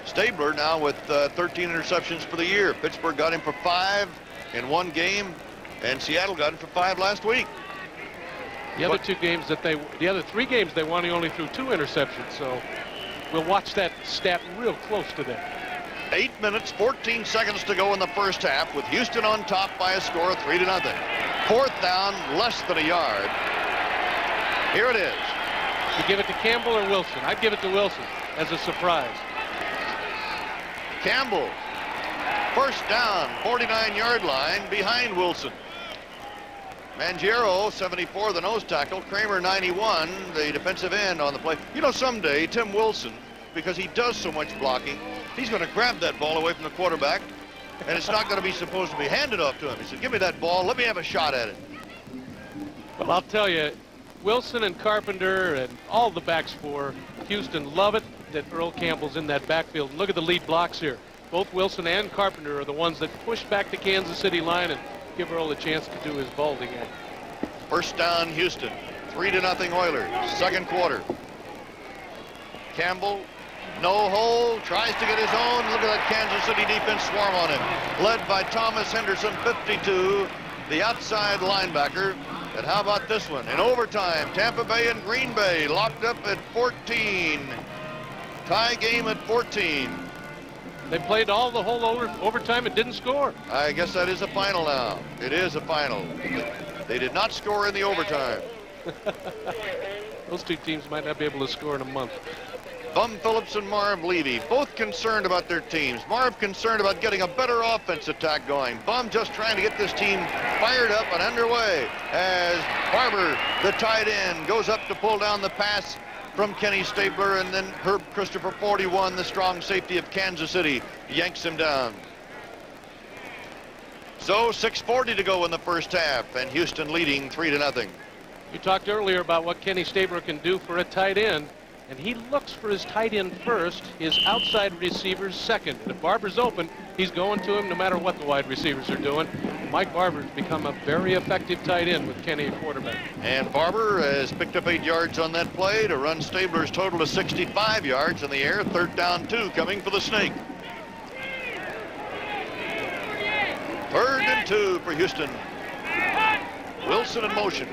Stabler now with 13 interceptions for the year. Pittsburgh got him for 5 in 1 game, and Seattle got him for 5 last week. The other 3 games they won, he only threw 2 interceptions. So we'll watch that stat real close to that. 8 minutes, 14 seconds to go in the first half, with Houston on top by a score of 3-0. Fourth down, less than a yard. Here it is. You give it to Campbell or Wilson? I'd give it to Wilson as a surprise. Campbell, first down, 49-yard line behind Wilson. Mangiero, 74, the nose tackle. Kramer, 91, the defensive end on the play. You know, someday Tim Wilson, because he does so much blocking, he's going to grab that ball away from the quarterback, and it's not going to be supposed to be handed off to him. He said, give me that ball, let me have a shot at it. Well, I'll tell you, Wilson and Carpenter and all the backs for Houston love it that Earl Campbell's in that backfield. Look at the lead blocks here. Both Wilson and Carpenter are the ones that push back the Kansas City line and give Earl a chance to do his balding act. First down, Houston. 3-0 Oilers. Second quarter. Campbell, no hole, tries to get his own. Look at that Kansas City defense swarm on him. Led by Thomas Henderson, 52, the outside linebacker. And how about this one? In overtime, Tampa Bay and Green Bay locked up at 14. Tie game at 14. They played all the whole overtime and didn't score. I guess that is a final now. It is a final. They did not score in the overtime. Those 2 teams might not be able to score in a month. Bum Phillips and Marv Levy, both concerned about their teams. Marv concerned about getting a better offense attack going. Bum just trying to get this team fired up and underway as Barber, the tight end, goes up to pull down the pass from Kenny Stabler, and then Herb Christopher, 41, the strong safety of Kansas City, yanks him down. So 6:40 to go in the first half, and Houston leading 3-0. You talked earlier about what Kenny Stabler can do for a tight end, and he looks for his tight end first, his outside receivers second. And if Barber's open, he's going to him no matter what the wide receivers are doing. Mike Barber's become a very effective tight end with Kenny at quarterback. And Barber has picked up 8 yards on that play to run Stabler's total to 65 yards in the air. 3rd down 2 coming for the Snake. 3rd and 2 for Houston. Wilson in motion.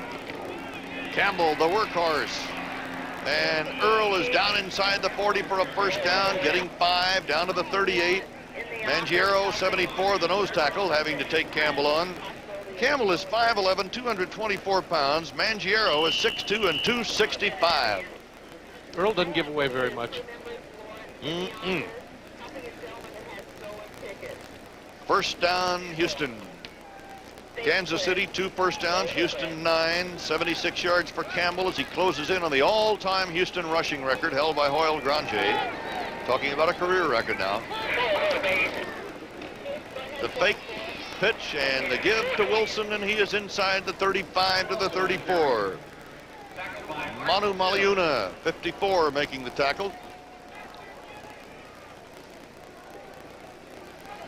Campbell, the workhorse. And Earl is down inside the 40 for a first down, getting 5 down to the 38. Mangiero, 74, the nose tackle, having to take Campbell on. Campbell is 5'11", 224 pounds. Mangiero is 6'2" and 265. Earl doesn't give away very much. First down, Houston. Kansas City, 2 first downs. Houston 9. 76 yards for Campbell as he closes in on the all-time Houston rushing record held by Hoyle Granger. Talking about a career record now. The fake pitch and the give to Wilson, and he is inside the 35 to the 34. Manu Maliuna, 54, making the tackle.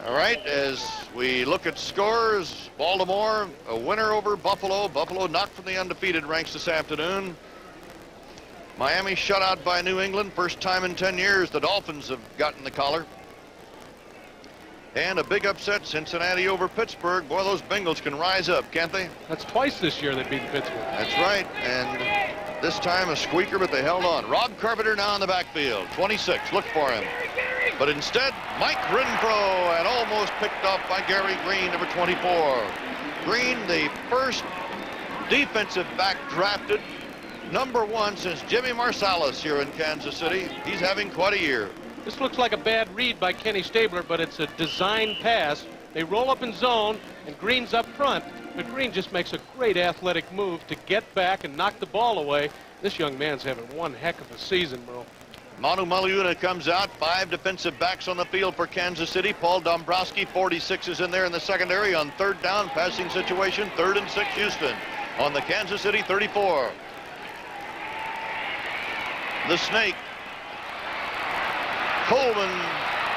All right, as we look at scores, Baltimore, a winner over Buffalo. Buffalo knocked from the undefeated ranks this afternoon. Miami shut out by New England. First time in 10 years the Dolphins have gotten the collar. And a big upset, Cincinnati over Pittsburgh. Boy, those Bengals can rise up, can't they? That's twice this year they've beaten Pittsburgh. That's right, and this time a squeaker, but they held on. Rob Carpenter now in the backfield, 26, look for him. But instead, Mike Renfro, and almost picked off by Gary Green, number 24. Green, the first defensive back drafted, number 1 since Jimmy Marsalis here in Kansas City. He's having quite a year. This looks like a bad read by Kenny Stabler, but it's a design pass. They roll up in zone, and Green's up front, but Green just makes a great athletic move to get back and knock the ball away. This young man's having one heck of a season, Merle. Manu Maliuna comes out. 5 defensive backs on the field for Kansas City. Paul Dombrowski, 46, is in there in the secondary on 3rd down passing situation. 3rd and 6 Houston on the Kansas City 34. The Snake. Coleman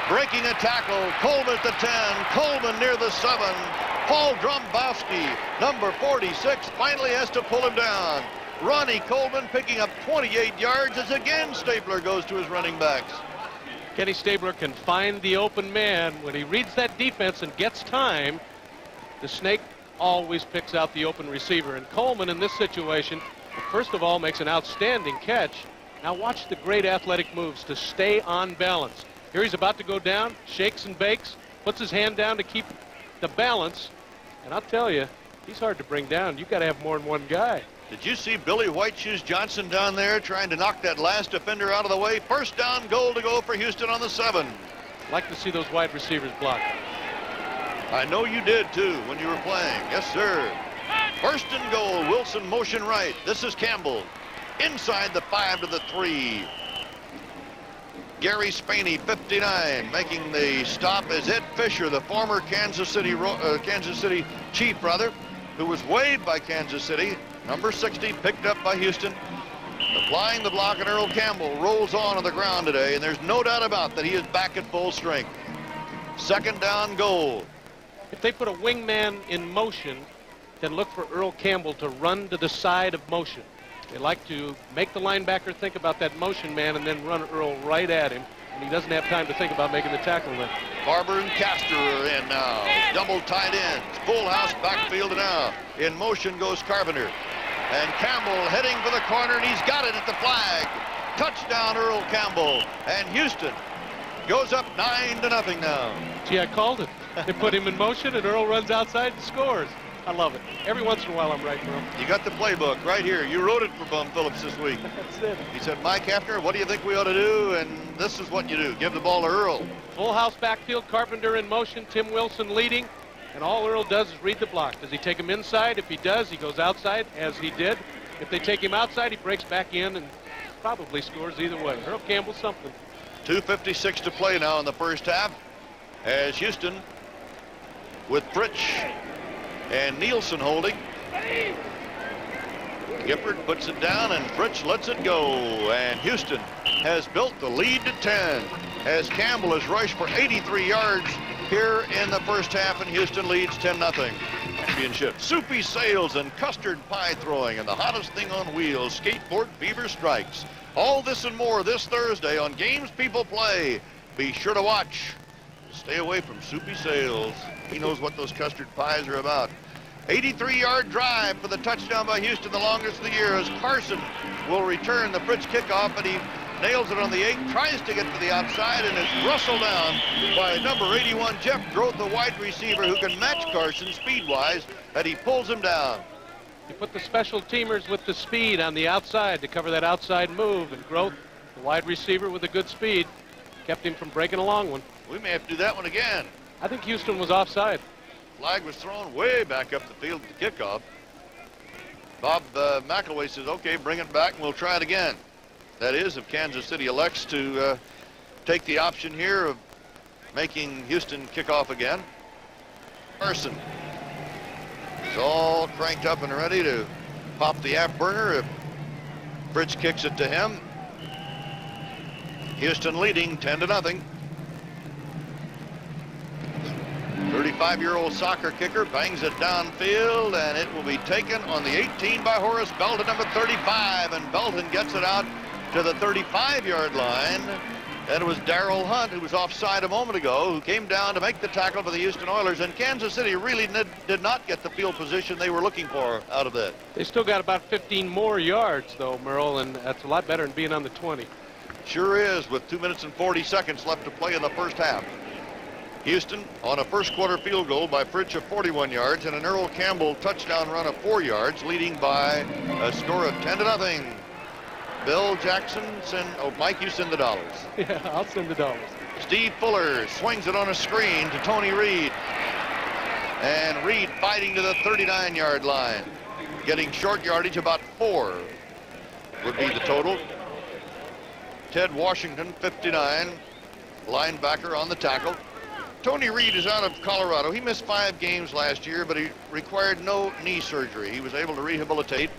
breaking a tackle. Coleman at the 10. Coleman near the 7. Paul Dombrowski, number 46, finally has to pull him down. Ronnie Coleman picking up 28 yards as again Stabler goes to his running backs. Kenny Stabler can find the open man. When he reads that defense and gets time, the Snake always picks out the open receiver. And Coleman in this situation, first of all, makes an outstanding catch. Now watch the great athletic moves to stay on balance. Here he's about to go down, shakes and bakes, puts his hand down to keep the balance. And I'll tell you, he's hard to bring down. You've got to have more than one guy. Did you see Billy White Shoes Johnson down there trying to knock that last defender out of the way? First down goal to go for Houston on the 7. Like to see those wide receivers block. I know you did too when you were playing. Yes, sir. First and goal. Wilson motion right. This is Campbell. Inside the 5 to the 3. Gary Spaney, 59, making the stop is Ed Fisher, the former Kansas City Chief, who was waived by Kansas City. Number 60, picked up by Houston. Applying the block, and Earl Campbell rolls on the ground today, and there's no doubt about that he is back at full strength. 2nd down goal. If they put a wingman in motion, then look for Earl Campbell to run to the side of motion. They like to make the linebacker think about that motion man and then run Earl right at him, and he doesn't have time to think about making the tackle then. Barber and Castor are in now. Double tight ends. Full house backfield now. In motion goes Carpenter. And Campbell heading for the corner, and he's got it at the flag. Touchdown, Earl Campbell. And Houston goes up 9-0 now. Gee, I called it. They put him in motion, and Earl runs outside and scores. I love it. Every once in a while I'm right, Earl. You got the playbook right here. You wrote it for Bum Phillips this week. That's it. He said, Mike Hefner, what do you think we ought to do? And this is what you do. Give the ball to Earl. Full house backfield, Carpenter in motion, Tim Wilson leading. And all Earl does is read the block. Does he take him inside? If he does, he goes outside, as he did. If they take him outside, he breaks back in and probably scores either way. Earl Campbell something. 2:56 to play now in the first half as Houston with Fritsch and Nielsen holding. Gifford puts it down and Fritsch lets it go. And Houston has built the lead to 10 as Campbell has rushed for 83 yards here in the first half, and Houston leads 10-0. Championship. Soupy sales and custard pie throwing and the hottest thing on wheels. Skateboard fever strikes. All this and more this Thursday on Games People Play. Be sure to watch. Stay away from Soupy sales. He knows what those custard pies are about. 83-yard drive for the touchdown by Houston, the longest of the year, as Carson will return the Fritsch kickoff, but he nails it on the 8, tries to get to the outside, and is rustled down by number 81, Jeff Groth, the wide receiver who can match Carson speed-wise, and he pulls him down. You put the special teamers with the speed on the outside to cover that outside move, and Groth, the wide receiver with the good speed, kept him from breaking a long one. We may have to do that one again. I think Houston was offside. Flag was thrown way back up the field at the kickoff. Bob McElway says, okay, bring it back and we'll try it again. That is, if Kansas City elects to take the option here of making Houston kick off again. Carson is all cranked up and ready to pop the afterburner if Fritsch kicks it to him. Houston leading 10-0. 35-year-old soccer kicker bangs it downfield, and it will be taken on the 18 by Horace Belton, number 35, and Belton gets it out to the 35-yard line. And it was Darrell Hunt, who was offside a moment ago, who came down to make the tackle for the Houston Oilers, and Kansas City really did not get the field position they were looking for out of that. They still got about 15 more yards, though, Merle, and that's a lot better than being on the 20. Sure is, with 2 minutes and 40 seconds left to play in the first half. Houston on a first quarter field goal by Fritsch of 41 yards and an Earl Campbell touchdown run of 4 yards, leading by a score of 10-0. Bill Jackson, Mike, you send the dollars. Yeah, I'll send the dollars. Steve Fuller swings it on a screen to Tony Reed. And Reed fighting to the 39-yard line. Getting short yardage, about 4 would be the total. Ted Washington, 59, linebacker on the tackle. Tony Reed is out of Colorado. He missed 5 games last year, but he required no knee surgery. He was able to rehabilitate.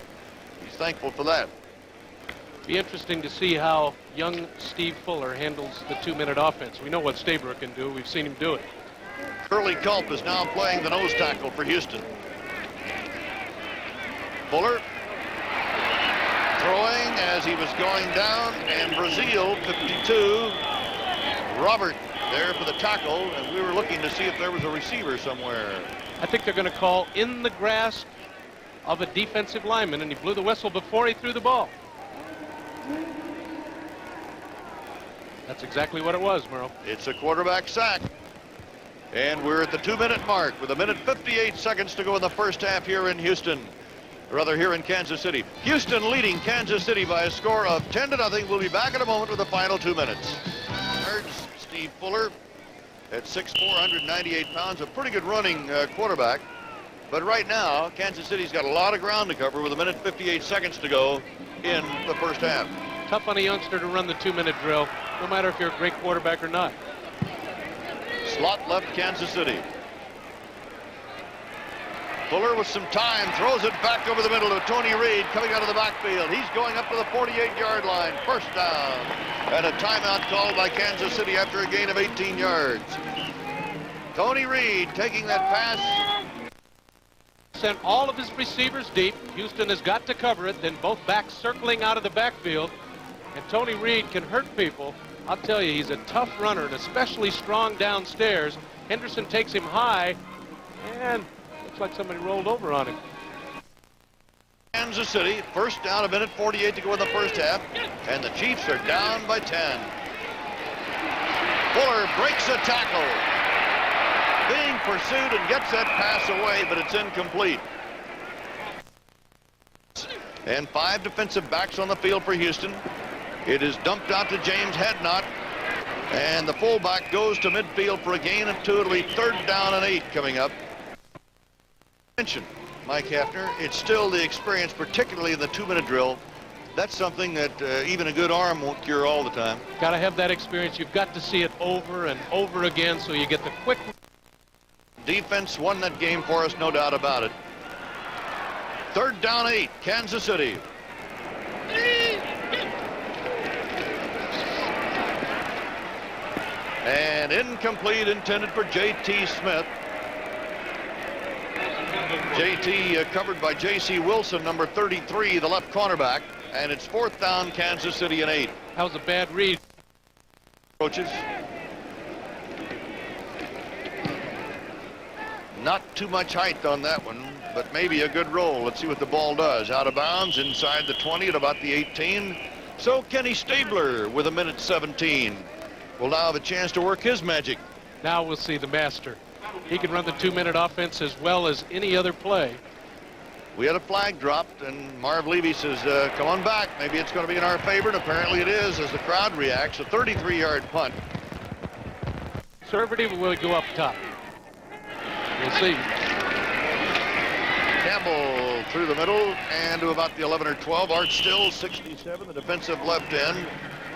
He's thankful for that. Be interesting to see how young Steve Fuller handles the 2-minute offense. We know what Stabrook can do. We've seen him do it. Curly Culp is now playing the nose tackle for Houston. Fuller throwing as he was going down, and Brazil, 52. Robert there for the tackle, and we were looking to see if there was a receiver somewhere. I think they're going to call in the grasp of a defensive lineman, and he blew the whistle before he threw the ball. That's exactly what it was, Merle. It's a quarterback sack. And we're at the 2-minute mark with 1:58 seconds to go in the first half here in Houston. Rather, here in Kansas City. Houston leading Kansas City by a score of 10-0. We'll be back in a moment with the final 2 minutes. Steve Fuller at 6'4", 198 pounds, a pretty good running quarterback. But right now, Kansas City's got a lot of ground to cover with 1:58 seconds to go in the first half. Tough on a youngster to run the 2-minute drill, no matter if you're a great quarterback or not. Slot left Kansas City. Fuller with some time throws it back over the middle to Tony Reed coming out of the backfield. He's going up to the 48-yard line. First down. And a timeout called by Kansas City after a gain of 18 yards. Tony Reed taking that pass. Sent all of his receivers deep. Houston has got to cover it. Then both backs circling out of the backfield. And Tony Reed can hurt people. I'll tell you, he's a tough runner and especially strong downstairs. Henderson takes him high, and looks like somebody rolled over on him. Kansas City, first down, 1:48 to go in the first half, and the Chiefs are down by 10. Fuller breaks a tackle. Being pursued and gets that pass away, but it's incomplete. And 5 defensive backs on the field for Houston. It is dumped out to James Hadnot, and the fullback goes to midfield for a gain of 2. It'll be 3rd down and 8 coming up. Mike Hafner, it's still the experience, particularly in the 2-minute drill. That's something that even a good arm won't cure all the time. Got to have that experience. You've got to see it over and over again so you get the quick Defense won that game for us, no doubt about it. 3rd down 8, Kansas City. And incomplete, intended for J.T. Smith. J.T. covered by J.C. Wilson, number 33, the left cornerback. And it's 4th down, Kansas City, and 8. That was a bad read. Coaches. Not too much height on that one, but maybe a good roll. Let's see what the ball does. Out of bounds, inside the 20 at about the 18. So Kenny Stabler with 1:17 will now have a chance to work his magic. Now we'll see the master. He can run the 2-minute offense as well as any other play. We had a flag dropped, and Marv Levy says, come on back. Maybe it's going to be in our favor, and apparently it is as the crowd reacts. A 33-yard punt. Conservative will go up top. We'll see. Campbell through the middle and to about the 11 or 12. Art Still, 67, the defensive left end,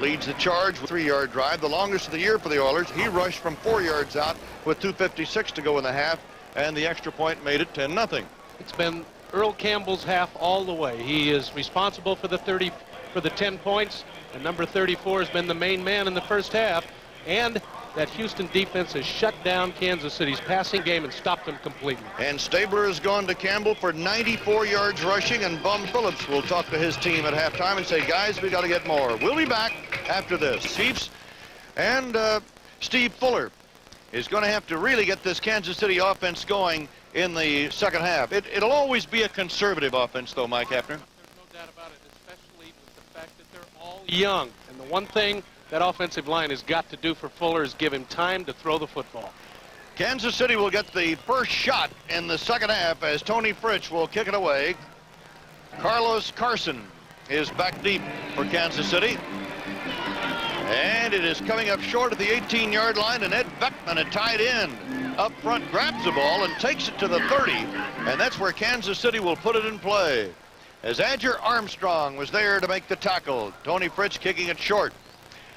leads the charge with a 3-yard drive, the longest of the year for the Oilers. He rushed from 4 yards out with 2:56 to go in the half, and the extra point made it 10-0. It's been Earl Campbell's half all the way. He is responsible for the 10 points, and number 34 has been the main man in the first half, and that Houston defense has shut down Kansas City's passing game and stopped them completely. And Stabler has gone to Campbell for 94 yards rushing, and Bum Phillips will talk to his team at halftime and say, guys, we got to get more. We'll be back after this. Chiefs and Steve Fuller is going to have to really get this Kansas City offense going in the second half. It'll always be a conservative offense, though, Mike Hafner. There's no doubt about it, especially with the fact that they're all young. And the one thing that offensive line has got to do for Fuller is give him time to throw the football. Kansas City will get the first shot in the second half as Tony Fritsch will kick it away. Carlos Carson is back deep for Kansas City. And it is coming up short at the 18-yard line, and Ed Beckman, a tight end, up front grabs the ball and takes it to the 30, and that's where Kansas City will put it in play. As Adger Armstrong was there to make the tackle, Tony Fritsch kicking it short.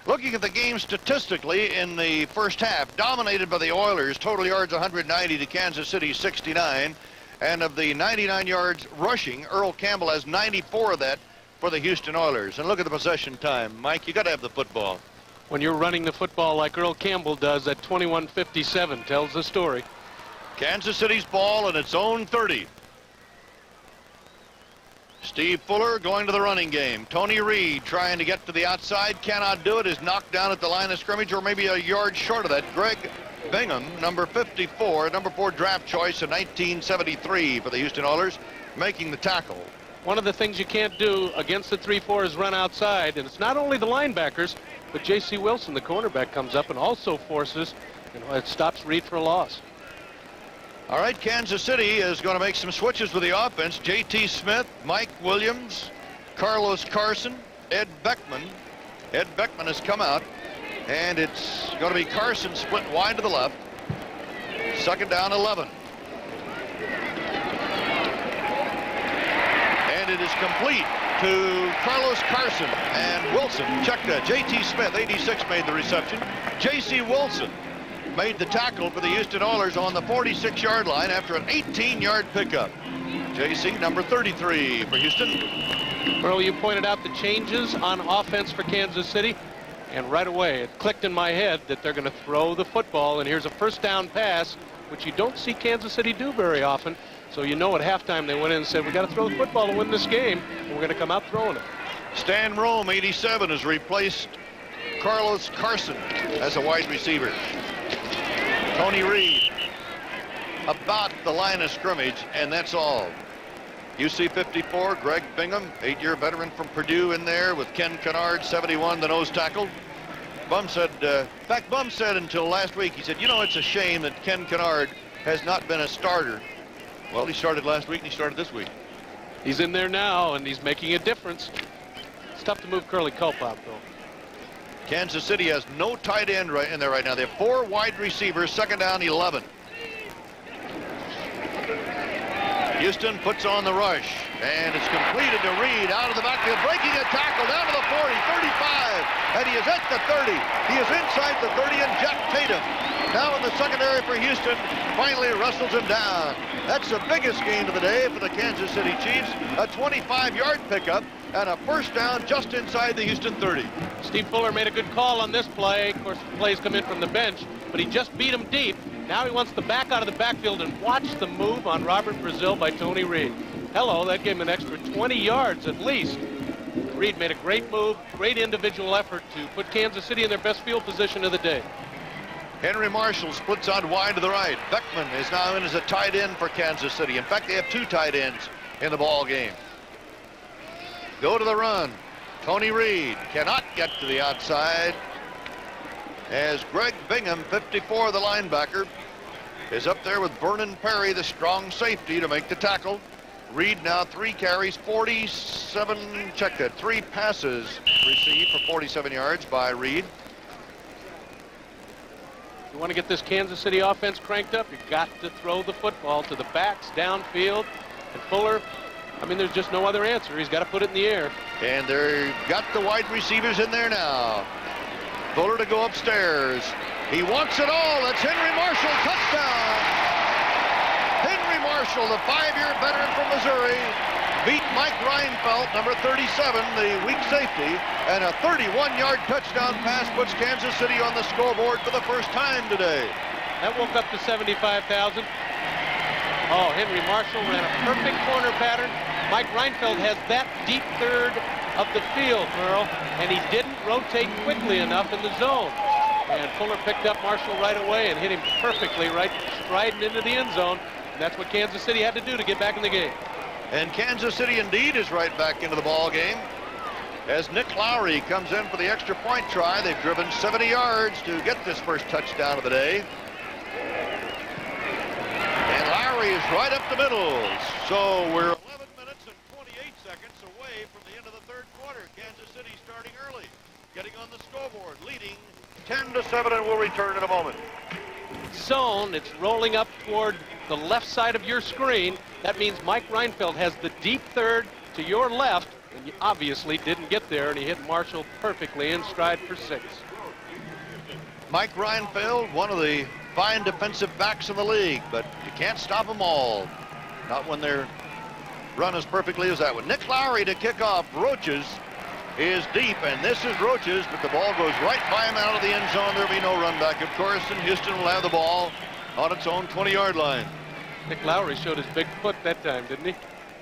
Looking at the game statistically in the first half, dominated by the Oilers, total yards 190 to Kansas City 69, and of the 99 yards rushing, Earl Campbell has 94 of that for the Houston Oilers. And look at the possession time. Mike, you got to have the football. When you're running the football like Earl Campbell does at 21:57, tells the story. Kansas City's ball in its own 30. Steve Fuller going to the running game. Tony Reed trying to get to the outside, cannot do it, is knocked down at the line of scrimmage, or maybe a yard short of that. Greg Bingham, number 54, number 4 draft choice in 1973 for the Houston Oilers, making the tackle. One of the things you can't do against the 3-4 is run outside, and it's not only the linebackers, but J.C. Wilson, the cornerback, comes up and also forces, and it stops Reed for a loss. All right, Kansas City is going to make some switches with the offense. J.T. Smith, Mike Williams, Carlos Carson, Ed Beckman. Ed Beckman has come out, and it's going to be Carson split wide to the left. Second down, 11. And it is complete to Carlos Carson, and Wilson checked that. J.T. Smith, 86, made the reception. J.C. Wilson made the tackle for the Houston Oilers on the 46-yard line after an 18-yard pickup. J.C., number 33 for Houston. Earl, you pointed out the changes on offense for Kansas City, and right away it clicked in my head that they're going to throw the football, and here's a first down pass, which you don't see Kansas City do very often. So you know at halftime they went in and said, we got to throw the football to win this game, and we're going to come out throwing it. Stan Rome, 87, has replaced Carlos Carson as a wide receiver. Tony Reed about the line of scrimmage, and that's all. UC 54, Greg Bingham, 8-year veteran from Purdue in there with Ken Kennard, 71, the nose tackle. Bum said, in fact, Bum said until last week, he said, you know, it's a shame that Ken Kennard has not been a starter. Well, he started last week and he started this week. He's in there now, and he's making a difference. It's tough to move Curly Culp out, though. Kansas City has no tight end right in there right now. They have 4 wide receivers, second down, 11. Houston puts on the rush, and it's completed to Reed out of the backfield, breaking a tackle down to the 40, 35, and he is at the 30. He is inside the 30, and Jack Tatum, now in the secondary for Houston, finally wrestles him down. That's the biggest gain of the day for the Kansas City Chiefs, a 25-yard pickup and a first down just inside the Houston 30. Steve Fuller made a good call on this play. Of course, the plays come in from the bench, but he just beat him deep. Now he wants to back out of the backfield and watch the move on Robert Brazil by Tony Reed. Hello, that gave him an extra 20 yards at least. Reed made a great move, great individual effort to put Kansas City in their best field position of the day. Henry Marshall splits out wide to the right. Beckman is now in as a tight end for Kansas City. In fact, they have two tight ends in the ball game. Go to the run. Tony Reed cannot get to the outside as Greg Bingham, 54, the linebacker, is up there with Vernon Perry, the strong safety, to make the tackle. Reed now 3 carries, 47, check that, 3 passes received for 47 yards by Reed. You want to get this Kansas City offense cranked up, you've got to throw the football to the backs downfield. And Fuller, I mean, there's just no other answer. He's got to put it in the air. And they've got the wide receivers in there now. Fuller to go upstairs. He wants it all. That's Henry Marshall, touchdown. Henry Marshall, the 5-year veteran from Missouri, beat Mike Reinfeldt, number 37, the weak safety, and a 31-yard touchdown pass puts Kansas City on the scoreboard for the first time today. That woke up the 75,000. Oh, Henry Marshall ran a perfect corner pattern. Mike Reinfeldt has that deep third of the field, Merle, and he didn't rotate quickly enough in the zone. And Fuller picked up Marshall right away and hit him perfectly, right striding into the end zone. And that's what Kansas City had to do to get back in the game. And Kansas City indeed is right back into the ball game as Nick Lowry comes in for the extra point try. They've driven 70 yards to get this first touchdown of the day. And Lowry is right up the middle. So we're 11 minutes and 28 seconds away from the end of the third quarter. Kansas City starting early, getting on the scoreboard, leading 10-7, and we'll return in a moment. Zone, it's rolling up toward the left side of your screen. That means Mike Reinfeldt has the deep third to your left, and you obviously didn't get there, and he hit Marshall perfectly in stride for 6. Mike Reinfeldt, one of the fine defensive backs in the league, but you can't stop them all. Not when their run as perfectly as that one. Nick Lowry to kick off. Roaches is deep, and this is Roaches, but the ball goes right by him out of the end zone. There'll be no run back, of course, and Houston will have the ball on its own 20-yard line. Nick Lowry showed his big foot that time, didn't he?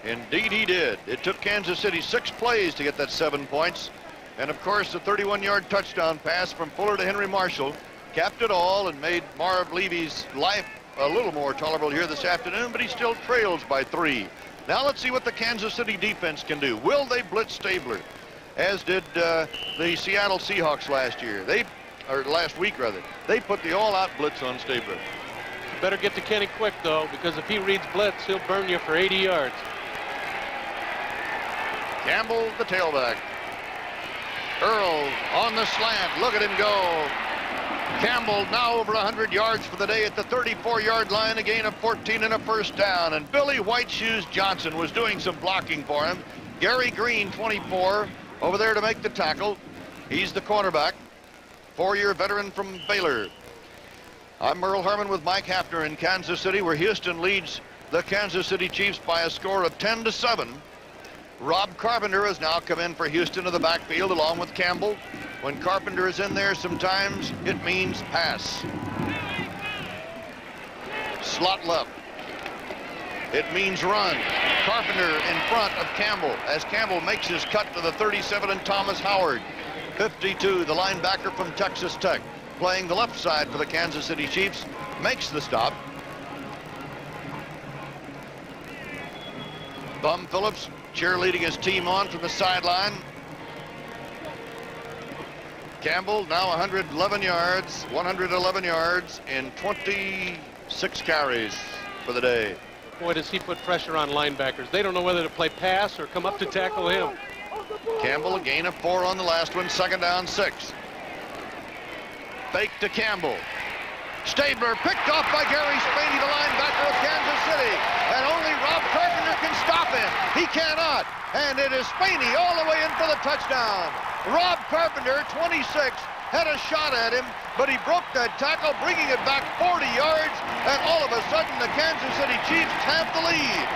Indeed he did. It took Kansas City 6 plays to get that 7 points. And of course, the 31-yard touchdown pass from Fuller to Henry Marshall capped it all and made Marv Levy's life a little more tolerable here this afternoon, but he still trails by 3. Now let's see what the Kansas City defense can do. Will they blitz Stabler, as did the Seattle Seahawks last week rather. They put the all-out blitz on Stabler. Better get to Kenny quick, though, because if he reads blitz, he'll burn you for 80 yards. Campbell, the tailback. Earl on the slant. Look at him go. Campbell now over 100 yards for the day at the 34-yard line, a gain of 14 and a first down. And Billy White Shoes Johnson was doing some blocking for him. Gary Green, 24, over there to make the tackle. He's the cornerback, 4-year veteran from Baylor. I'm Merle Harmon with Mike Hafner in Kansas City, where Houston leads the Kansas City Chiefs by a score of 10-7. Rob Carpenter has now come in for Houston to the backfield along with Campbell. When Carpenter is in there, sometimes it means pass. Slot left. It means run. Carpenter in front of Campbell as Campbell makes his cut to the 37 and Thomas Howard. 52, the linebacker from Texas Tech, playing the left side for the Kansas City Chiefs, makes the stop. Bum Phillips cheerleading his team on from the sideline. Campbell now 111 yards in 26 carries for the day. Boy, does he put pressure on linebackers. They don't know whether to play pass or come up to tackle him. Campbell, a gain of 4 on the last one, 2nd down 6. Fake to Campbell. Stabler picked off by Gary Spaney, the linebacker of Kansas City. And only Rob Carpenter can stop him. He cannot. And it is Spaney all the way in for the touchdown. Rob Carpenter, 26, had a shot at him, but he broke that tackle, bringing it back 40 yards, and all of a sudden the Kansas City Chiefs have the lead.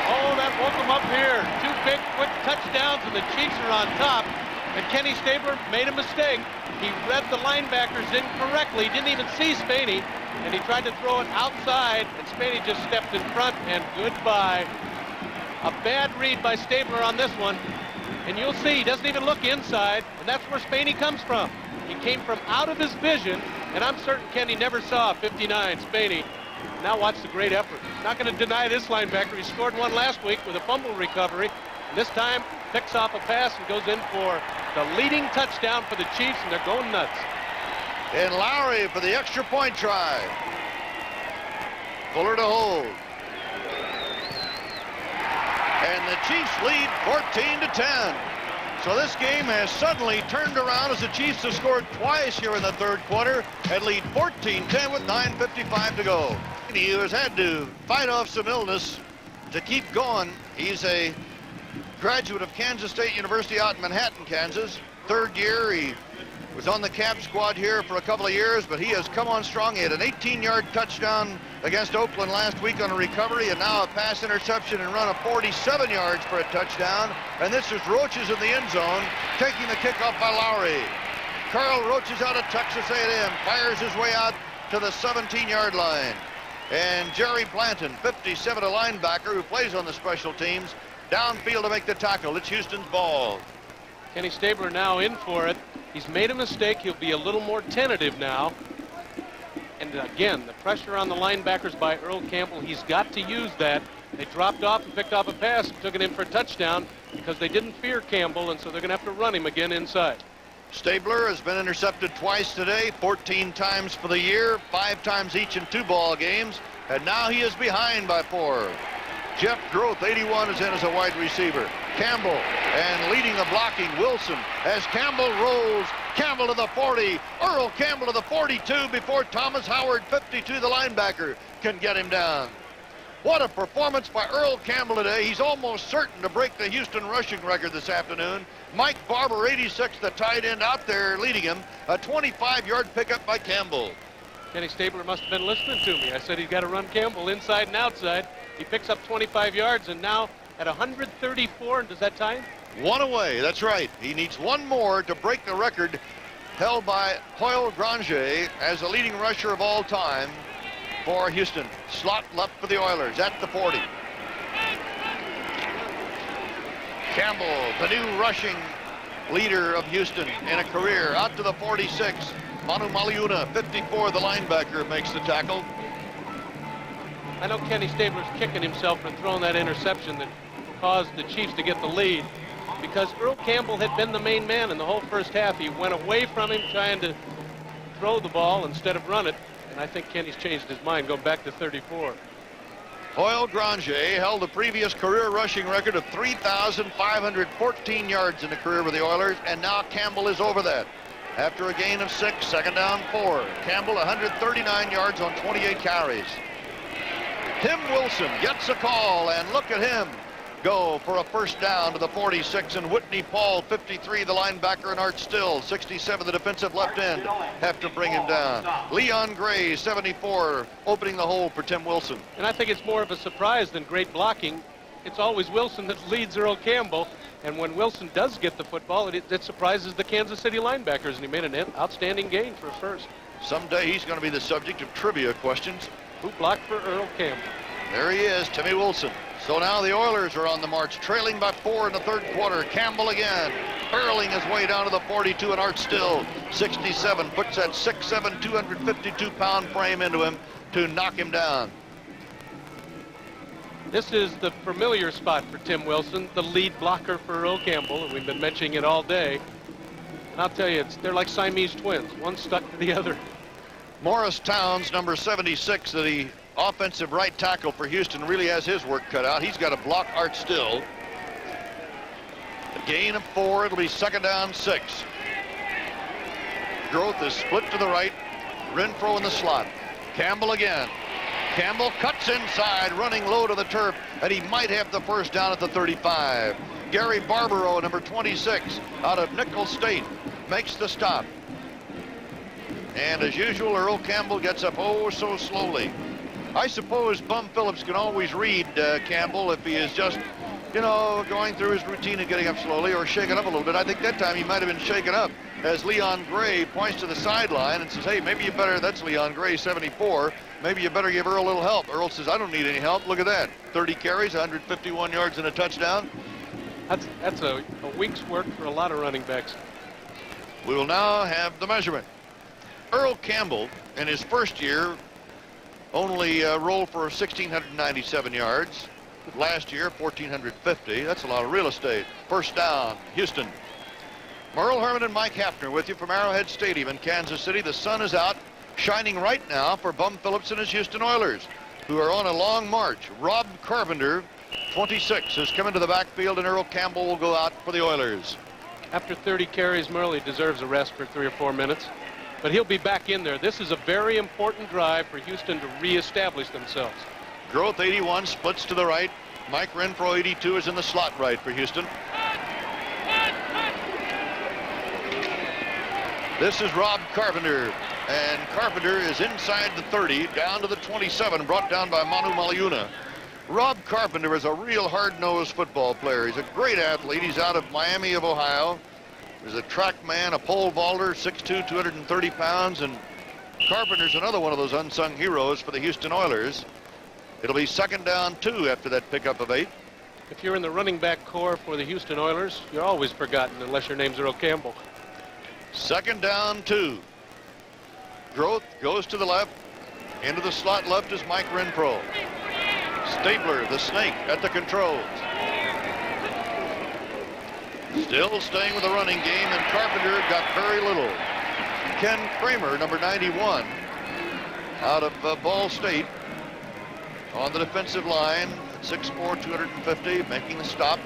Oh, that woke them up here. Two big, quick touchdowns, and the Chiefs are on top. And Kenny Stabler made a mistake. He read the linebackers incorrectly, didn't even see Spaney, and he tried to throw it outside, and Spaney just stepped in front, and goodbye. A bad read by Stabler on this one. And you'll see, he doesn't even look inside, and that's where Spaney comes from. He came from out of his vision, and I'm certain Kenny never saw 59, Spaney. Now watch the great effort. Not going to deny this linebacker. He scored one last week with a fumble recovery. And this time, picks off a pass and goes in for the leading touchdown for the Chiefs, and they're going nuts. And Lowry for the extra point try. Fuller to hold. And the Chiefs lead 14-10. So this game has suddenly turned around as the Chiefs have scored twice here in the third quarter and lead 14-10 with 9:55 to go. He has had to fight off some illness to keep going. He's a graduate of Kansas State University out in Manhattan, Kansas. Third year, he was on the Cab squad here for a couple of years, but he has come on strong. He had an 18-yard touchdown against Oakland last week on a recovery, and now a pass interception and run of 47 yards for a touchdown. And this is Roaches in the end zone, taking the kickoff by Lowry. Carl Roaches out of Texas A&M, fires his way out to the 17-yard line. And Jerry Blanton, 57, a linebacker who plays on the special teams, downfield to make the tackle. It's Houston's ball. Kenny Stabler now in for it. He's made a mistake. He'll be a little more tentative now. And again, the pressure on the linebackers by Earl Campbell, he's got to use that. They dropped off and picked off a pass and took it in for a touchdown because they didn't fear Campbell, and so they're going to have to run him again inside. Stabler has been intercepted twice today, 14 times for the year, 5 times each in 2 ball games, and now he is behind by 4. Jeff Groth, 81, is in as a wide receiver. Campbell, and leading the blocking, Wilson, as Campbell rolls. Campbell to the 40, Earl Campbell to the 42 before Thomas Howard, 52, the linebacker, can get him down. What a performance by Earl Campbell today. He's almost certain to break the Houston rushing record this afternoon. Mike Barber, 86, the tight end out there leading him. A 25-yard pickup by Campbell. Kenny Stabler must have been listening to me. I said he's got to run Campbell inside and outside. He picks up 25 yards, and now at 134, and does that tie him? One away, that's right. He needs one more to break the record held by Hoyle Granger as the leading rusher of all time for Houston. Slot left for the Oilers at the 40. Campbell, the new rushing leader of Houston in a career, out to the 46. Manu Maliuna, 54, the linebacker, makes the tackle. I know Kenny Stabler's kicking himself for throwing that interception that caused the Chiefs to get the lead, because Earl Campbell had been the main man in the whole first half. He went away from him trying to throw the ball instead of run it, and I think Kenny's changed his mind, going back to 34. Hoyle Granger held the previous career rushing record of 3,514 yards in a career with the Oilers, and now Campbell is over that. After a gain of 6, second down 4. Campbell 139 yards on 28 carries. Tim Wilson gets a call, and look at him go for a first down to the 46, and Whitney Paul, 53, the linebacker, and Art Still, 67, the defensive left end, have to bring him down. Leon Gray, 74, opening the hole for Tim Wilson. And I think it's more of a surprise than great blocking. It's always Wilson that leads Earl Campbell, and when Wilson does get the football, it surprises the Kansas City linebackers, and he made an outstanding gain for a first. Someday he's going to be the subject of trivia questions. Who blocked for Earl Campbell? There he is, Timmy Wilson. So now the Oilers are on the march, trailing by 4 in the third quarter. Campbell again, hurling his way down to the 42, and Art Still, 67, puts that 6'7", 252-pound frame into him to knock him down. This is the familiar spot for Tim Wilson, the lead blocker for Earl Campbell, and we've been mentioning it all day. And I'll tell you, they're like Siamese twins, one stuck to the other. Morris Towns, number 76, the offensive right tackle for Houston, really has his work cut out. He's got to block Art Still. A gain of 4, it'll be second down 6. Groth is split to the right. Renfro in the slot. Campbell again. Campbell cuts inside, running low to the turf, and he might have the first down at the 35. Gary Barbaro, number 26, out of Nicholls State, makes the stop. And as usual, Earl Campbell gets up oh so slowly. I suppose Bum Phillips can always read Campbell if he is just, you know, going through his routine and getting up slowly or shaking up a little bit. I think that time he might have been shaken up as Leon Gray points to the sideline and says, hey, maybe you better, that's Leon Gray, 74, maybe you better give Earl a little help. Earl says, I don't need any help. Look at that. 30 carries, 151 yards and a touchdown. That's a week's work for a lot of running backs. We will now have the measurement. Earl Campbell, in his first year, only rolled for 1,697 yards. Last year, 1,450. That's a lot of real estate. First down, Houston. Merle Herman and Mike Hafner with you from Arrowhead Stadium in Kansas City. The sun is out, shining right now for Bum Phillips and his Houston Oilers, who are on a long march. Rob Carpenter, 26, has come into the backfield, and Earl Campbell will go out for the Oilers. After 30 carries, Murley deserves a rest for 3 or 4 minutes, but he'll be back in there. This is a very important drive for Houston to reestablish themselves. Groth, 81, splits to the right. Mike Renfro, 82, is in the slot right for Houston. This is Rob Carpenter, and Carpenter is inside the 30, down to the 27, brought down by Manu Maliuna. Rob Carpenter is a real hard-nosed football player. He's a great athlete. He's out of Miami of Ohio. He's a track man, a pole vaulter, 6'2", 230 pounds, and Carpenter's another one of those unsung heroes for the Houston Oilers. It'll be second down 2 after that pickup of 8. If you're in the running back core for the Houston Oilers, you're always forgotten unless your name's Earl Campbell. Second down 2. Groth goes to the left. Into the slot left is Mike Renfro. Stabler, the snake, at the controls. Still staying with the running game, and Carpenter got very little. Ken Kramer, number 91, out of Ball State, on the defensive line, 6'4", 250, making the stop.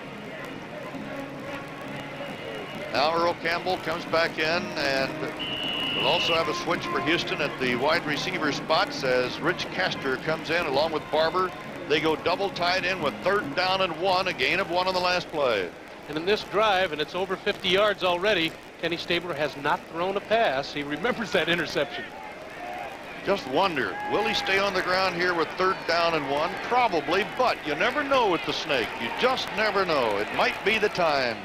Now Earl Campbell comes back in, and we'll also have a switch for Houston at the wide receiver spots as Rich Castor comes in along with Barber. They go double tied in with 3rd down and 1, a gain of 1 on the last play. And in this drive, and it's over 50 yards already, Kenny Stabler has not thrown a pass. He remembers that interception. Just wonder, will he stay on the ground here with 3rd down and 1? Probably, but you never know with the snake. You just never know. It might be the time.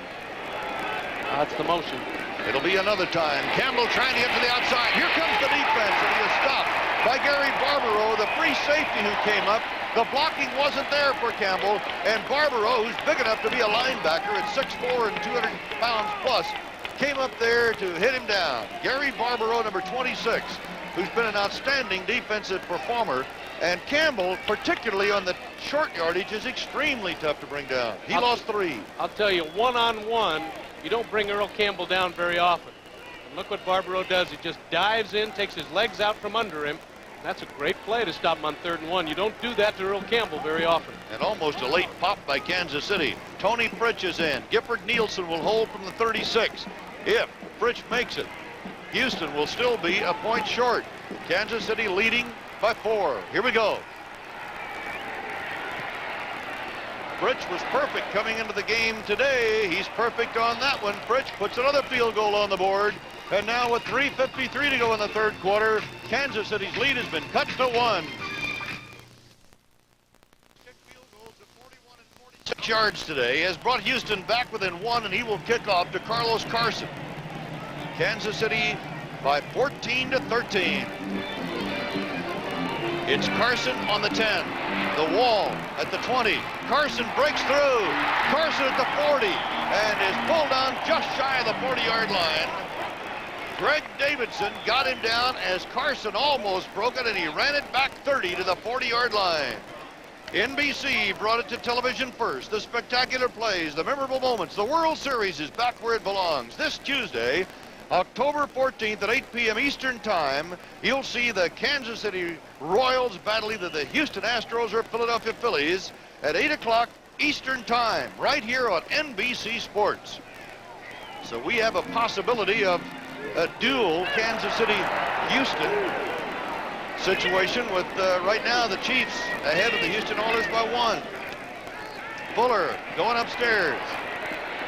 That's the motion. It'll be another time. Campbell trying to get to the outside. Here comes the defense, and he is stopped by Gary Barbaro, the free safety who came up. The blocking wasn't there for Campbell, and Barbaro, who's big enough to be a linebacker at 6'4" and 200 pounds plus, came up there to hit him down. Gary Barbaro, number 26, who's been an outstanding defensive performer, and Campbell, particularly on the short yardage, is extremely tough to bring down. He lost 3. I'll tell you, one-on-one, you don't bring Earl Campbell down very often. And look what Barbaro does. He just dives in, takes his legs out from under him. That's a great play to stop him on 3rd and 1. You don't do that to Earl Campbell very often. And almost a late pop by Kansas City. Tony Fritsch is in. Gifford Nielsen will hold from the 36. If Fritsch makes it, Houston will still be a point short. Kansas City leading by 4. Here we go. Fritsch was perfect coming into the game today. He's perfect on that one. Fritsch puts another field goal on the board. And now with 3:53 to go in the 3rd quarter, Kansas City's lead has been cut to 1. Kick field goals of 41 and 46 yards today has brought Houston back within 1, and he will kick off to Carlos Carson. Kansas City by 14-13. It's Carson on the 10. The wall at the 20. Carson breaks through. Carson at the 40 and is pulled down just shy of the 40-yard line. Greg Davidson got him down as Carson almost broke it, and he ran it back 30 to the 40-yard line. NBC brought it to television first. The spectacular plays, the memorable moments. The World Series is back where it belongs. This Tuesday, October 14th at 8 p.m. Eastern Time, you'll see the Kansas City Royals battle either the Houston Astros or Philadelphia Phillies at 8 o'clock Eastern Time, right here on NBC Sports. So we have a possibility of a duel, Kansas City-Houston. situation with right now the Chiefs ahead of the Houston Oilers by 1. Fuller going upstairs.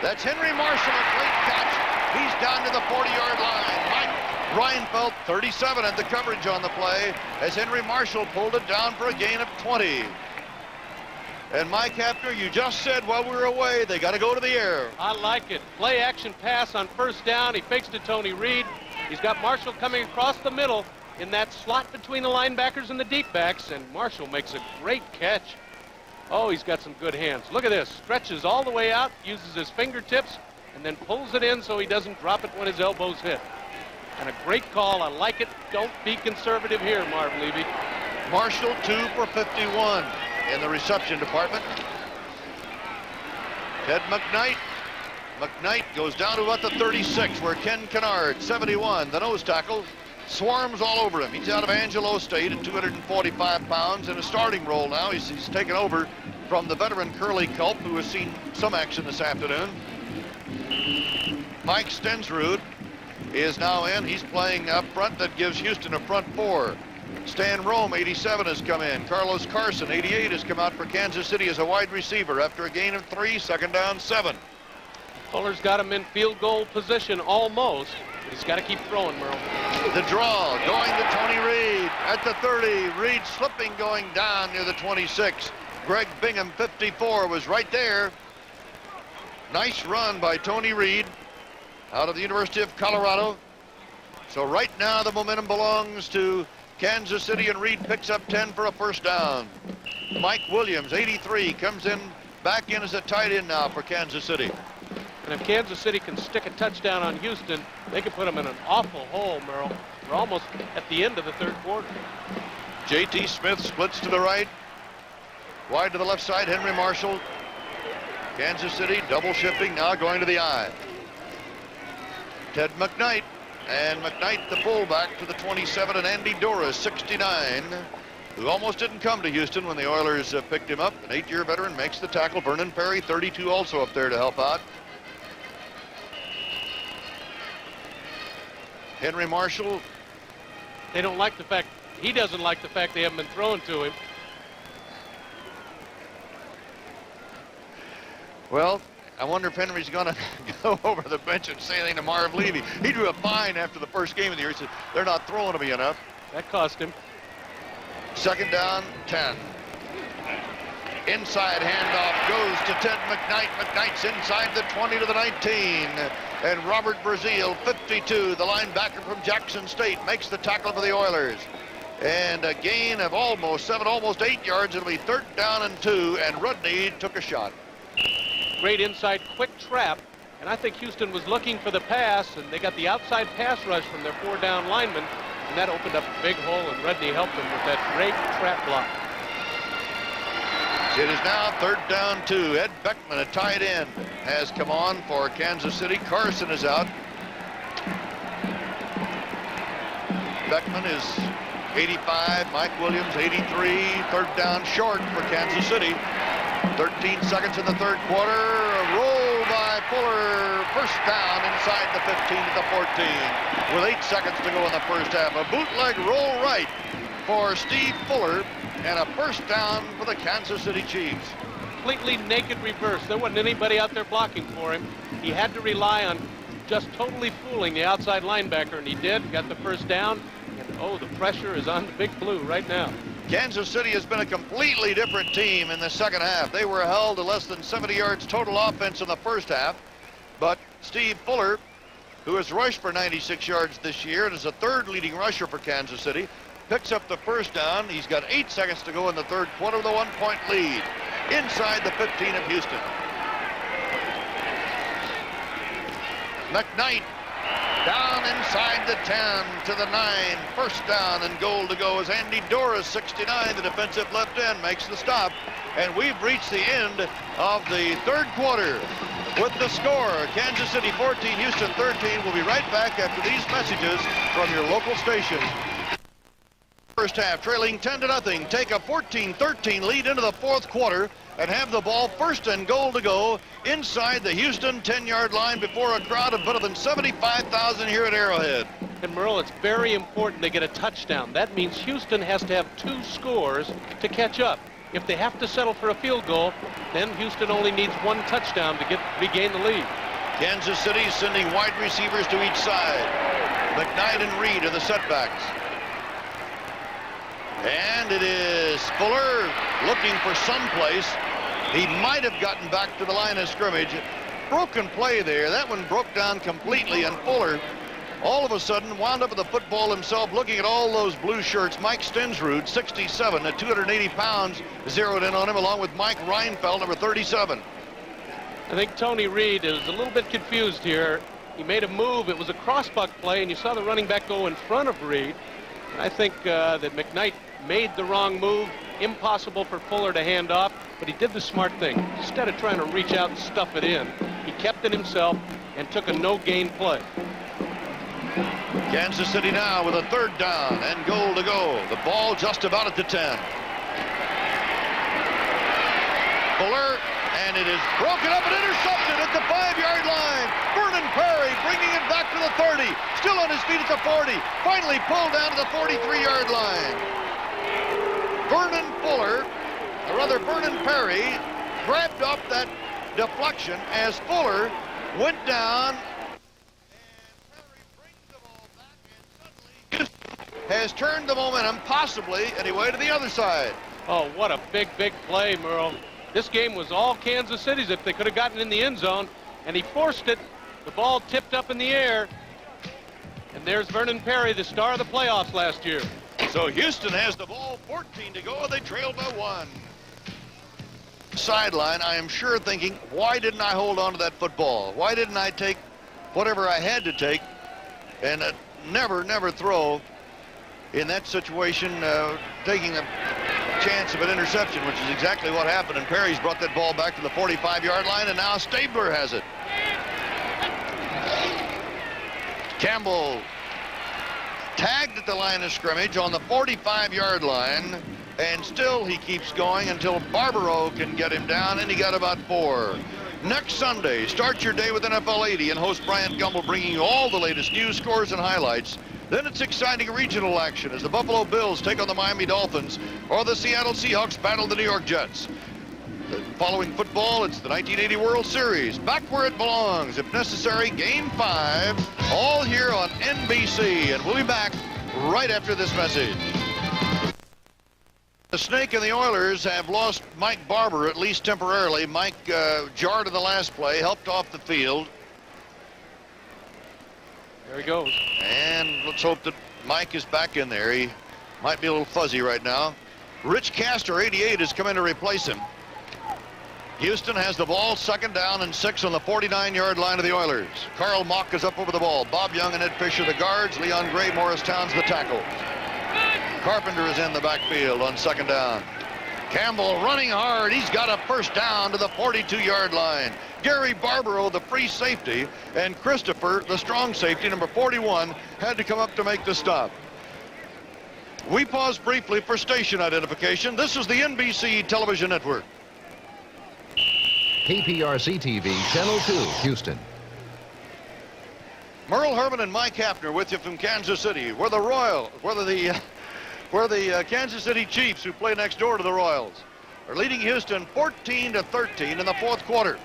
That's Henry Marshall, a great catch. He's down to the 40-yard line. Mike Reinfeldt, 37, had the coverage on the play as Henry Marshall pulled it down for a gain of 20. And Mike Hafner, you just said while we were away, they got to go to the air. I like it. Play action pass on first down. He fakes to Tony Reed. He's got Marshall coming across the middle in that slot between the linebackers and the deep backs, and Marshall makes a great catch. Oh, he's got some good hands. Look at this. Stretches all the way out, uses his fingertips, and then pulls it in so he doesn't drop it when his elbows hit. And a great call. I like it. Don't be conservative here, Marv Levy. Marshall 2 for 51 in the reception department. Ted McKnight. McKnight goes down to about the 36 where Ken Kennard, 71, the nose tackle, swarms all over him. He's out of Angelo State at 245 pounds in a starting role now. He's taken over from the veteran Curly Culp, who has seen some action this afternoon. Mike Stensrud is now in. He's playing up front. That gives Houston a front 4. Stan Rome, 87, has come in. Carlos Carson, 88, has come out for Kansas City as a wide receiver after a gain of 3, second down 7. Fuller's got him in field goal position almost. But he's got to keep throwing, Merle. The draw going to Tony Reed at the 30. Reed slipping going down near the 26. Greg Bingham, 54, was right there. Nice run by Tony Reed out of the University of Colorado. So right now the momentum belongs to Kansas City, and Reed picks up 10 for a first down. Mike Williams, 83, comes in back in as a tight end now for Kansas City. And if Kansas City can stick a touchdown on Houston, they can put them in an awful hole, Merle. We're almost at the end of the third quarter. J.T. Smith splits to the right. Wide to the left side, Henry Marshall. Kansas City double shifting, now going to the eye. Ted McKnight. And McKnight, the fullback, to the 27, and Andy Doris, 69, who almost didn't come to Houston when the Oilers picked him up. An 8-year veteran makes the tackle. Vernon Perry, 32, also up there to help out. Henry Marshall. They don't like the fact, he doesn't like the fact they haven't been thrown to him. Well, I wonder if Henry's going to go over the bench and say anything to Marv Levy. He drew a fine after the first game of the year. He said, they're not throwing to me enough. That cost him. Second down, 10. Inside handoff goes to Ted McKnight. McKnight's inside the 20 to the 19. And Robert Brazil, 52, the linebacker from Jackson State, makes the tackle for the Oilers. And a gain of almost 7, almost 8 yards. It'll be third down and 2, and Rudney took a shot. Great inside quick trap, and I think Houston was looking for the pass, and they got the outside pass rush from their 4-down lineman, and that opened up a big hole, and Rudney helped them with that great trap block. It is now third down 2. Ed Beckman, a tight end, has come on for Kansas City. Carson is out. Beckman is 85. Mike Williams, 83. Third down short for Kansas City. 13 seconds in the third quarter. A roll by Fuller. First down inside the 15 to the 14. With 8 seconds to go in the first half. A bootleg roll right for Steve Fuller. And a first down for the Kansas City Chiefs. Completely naked reverse. There wasn't anybody out there blocking for him. He had to rely on just totally fooling the outside linebacker, and he did. Got the first down. And oh, the pressure is on the Big Blue right now. Kansas City has been a completely different team in the second half. They were held to less than 70 yards total offense in the first half. But Steve Fuller, who has rushed for 96 yards this year and is the third leading rusher for Kansas City, picks up the first down. He's got 8 seconds to go in the third quarter with a 1-point lead inside the 15 of Houston. McKnight down inside the 10 to the 9. First down and goal to go as Andy Doris, 69, the defensive left end, makes the stop. And we've reached the end of the third quarter with the score. Kansas City 14, Houston 13. We'll be right back after these messages from your local station. First half, trailing 10-0. Take a 14-13 lead into the fourth quarter and have the ball first and goal to go inside the Houston 10-yard line before a crowd of better than 75,000 here at Arrowhead. And Merle, it's very important they get a touchdown. That means Houston has to have 2 scores to catch up. If they have to settle for a field goal, then Houston only needs 1 touchdown to regain the lead. Kansas City sending wide receivers to each side. McKnight and Reed are the setbacks. And it is Fuller looking for someplace. He might have gotten back to the line of scrimmage. Broken play there. That one broke down completely, and Fuller all of a sudden wound up with the football himself, looking at all those blue shirts. Mike Stensrud, 67 at 280 pounds, zeroed in on him, along with Mike Reinfeldt, number 37. I think Tony Reed is a little bit confused here. He made a move. It was a crossbuck play, and you saw the running back go in front of Reed. And I think that McKnight made the wrong move. Impossible for Fuller to hand off, but he did the smart thing. Instead of trying to reach out and stuff it in, he kept it himself and took a no-gain play. Kansas City now with a 3rd down and goal to go. The ball just about at the 10. Fuller, and it is broken up and intercepted at the 5-yard line. Vernon Perry bringing it back to the 30. Still on his feet at the 40. Finally pulled down to the 43-yard line. Vernon Perry grabbed up that deflection as Fuller went down. Has turned the momentum, possibly, anyway, to the other side. Oh, what a big, big play, Merle. This game was all Kansas City's if they could have gotten in the end zone, and he forced it. The ball tipped up in the air, and there's Vernon Perry, the star of the playoffs last year. So Houston has the ball, 14 to go, they trail by 1. Sideline, I am sure thinking, why didn't I hold on to that football? Why didn't I take whatever I had to take and never throw in that situation, taking a chance of an interception, which is exactly what happened. And Perry's brought that ball back to the 45-yard line, and now Stabler has it. Campbell tagged at the line of scrimmage on the 45-yard line, and still he keeps going until Barbaro can get him down, and he got about 4. Next Sunday, start your day with NFL 80 and host Bryant Gumbel, bringing you all the latest news, scores, and highlights. Then it's exciting regional action as the Buffalo Bills take on the Miami Dolphins, or the Seattle Seahawks battle the New York Jets. Following football, it's the 1980 World Series, back where it belongs. If necessary, Game 5, all here on NBC. And we'll be back right after this message. The Snake and the Oilers have lost Mike Barber, at least temporarily. Mike jarred in the last play, helped off the field. There he goes. And let's hope that Mike is back in there. He might be a little fuzzy right now. Rich Castor, 88, has come in to replace him. Houston has the ball, 2nd down and 6 on the 49-yard line of the Oilers. Carl Mock is up over the ball. Bob Young and Ed Fisher the guards. Leon Gray, Morris Towns the tackles. Carpenter is in the backfield on 2nd down. Campbell running hard. He's got a 1st down to the 42-yard line. Gary Barbaro, the free safety, and Christopher, the strong safety, number 41, had to come up to make the stop. We pause briefly for station identification. This is the NBC Television Network. KPRC TV, Channel 2, Houston. Merle Herman and Mike Hafner with you from Kansas City, where the Kansas City Chiefs, who play next door to the Royals, are leading Houston 14-13 in the 4th quarter.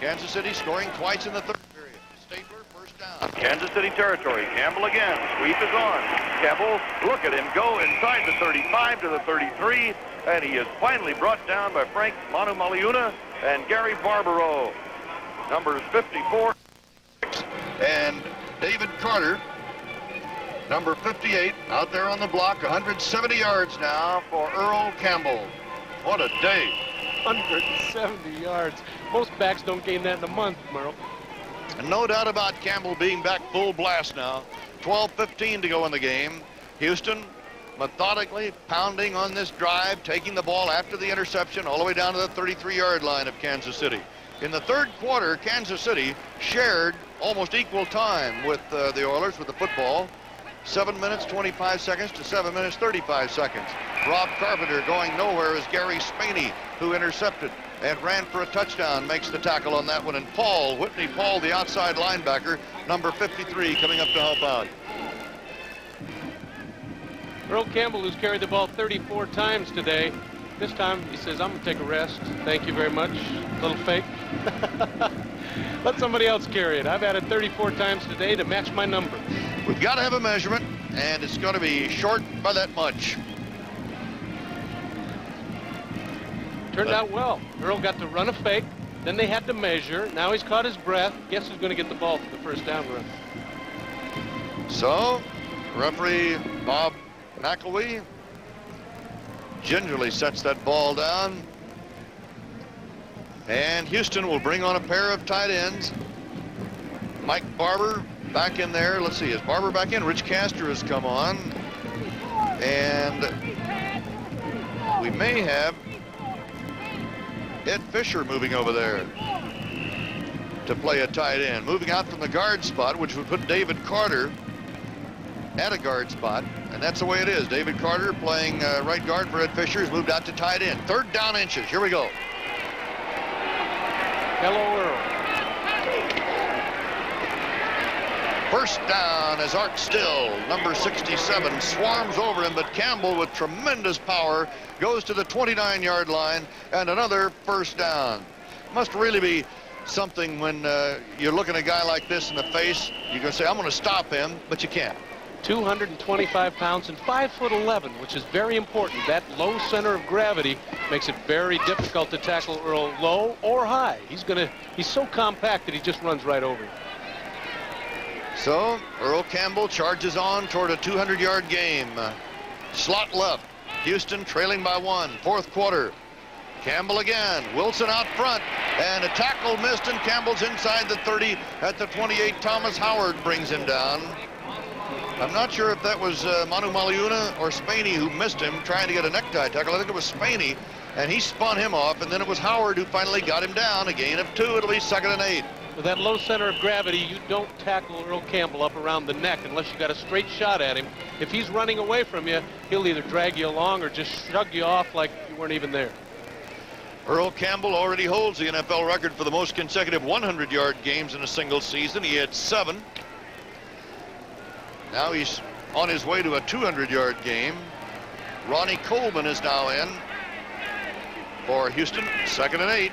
Kansas City scoring twice in the 3rd period. Stabler, 1st down. Kansas City territory. Campbell again. Sweep is on. Campbell, look at him go inside the 35 to the 33, and he is finally brought down by Frank Manu Maliuna and Gary Barbaro. Numbers 54 and David Carter, number 58, out there on the block. 170 yards now for Earl Campbell. What a day. 170 yards. Most backs don't gain that in a month, Merle. And no doubt about Campbell being back full blast now. 12:15 to go in the game. Houston methodically pounding on this drive, taking the ball after the interception all the way down to the 33-yard line of Kansas City. In the 3rd quarter, Kansas City shared almost equal time with the Oilers with the football. 7 minutes, 25 seconds to 7 minutes, 35 seconds. Rob Carpenter going nowhere as Gary Spaney, who intercepted and ran for a touchdown, makes the tackle on that one. And Whitney Paul, the outside linebacker, number 53, coming up to help out. Earl Campbell, who's carried the ball 34 times today, this time he says, I'm going to take a rest. Thank you very much. Little fake. Let somebody else carry it. I've had it 34 times today to match my number. We've got to have a measurement, and it's going to be short by that much. Turned out well. Earl got to run a fake. Then they had to measure. Now he's caught his breath. Guess who's going to get the ball for the first down run? So, referee Bob McElwee gingerly sets that ball down. And Houston will bring on a pair of tight ends. Mike Barber back in there. Let's see, is Barber back in? Rich Castor has come on. And we may have Ed Fisher moving over there to play a tight end. Moving out from the guard spot, which would put David Carter at a guard spot. And that's the way it is. David Carter playing right guard for Ed Fisher has moved out to tight end. 3rd down inches. Here we go. Hello, Earl. First down as Art Still, number 67, swarms over him, but Campbell with tremendous power goes to the 29-yard line, and another first down. Must really be something when you're looking at a guy like this in the face. You can say, I'm going to stop him, but you can't. 225 pounds and 5'11", which is very important. That low center of gravity makes it very difficult to tackle Earl low or high. He's so compact that he just runs right over him. So Earl Campbell charges on toward a 200-yard game. Slot left. Houston trailing by 1. 4th quarter. Campbell again. Wilson out front. And a tackle missed, and Campbell's inside the 30 at the 28. Thomas Howard brings him down. I'm not sure if that was Manu Maliuna or Spaney who missed him trying to get a necktie tackle. I think it was Spaney, and he spun him off, and then it was Howard who finally got him down. A gain of 2. It'll be 2nd and 8. With that low center of gravity, you don't tackle Earl Campbell up around the neck unless you got a straight shot at him. If he's running away from you, he'll either drag you along or just shrug you off like you weren't even there. Earl Campbell already holds the NFL record for the most consecutive 100-yard games in a single season. He had 7. Now he's on his way to a 200-yard game. Ronnie Coleman is now in for Houston. 2nd and 8.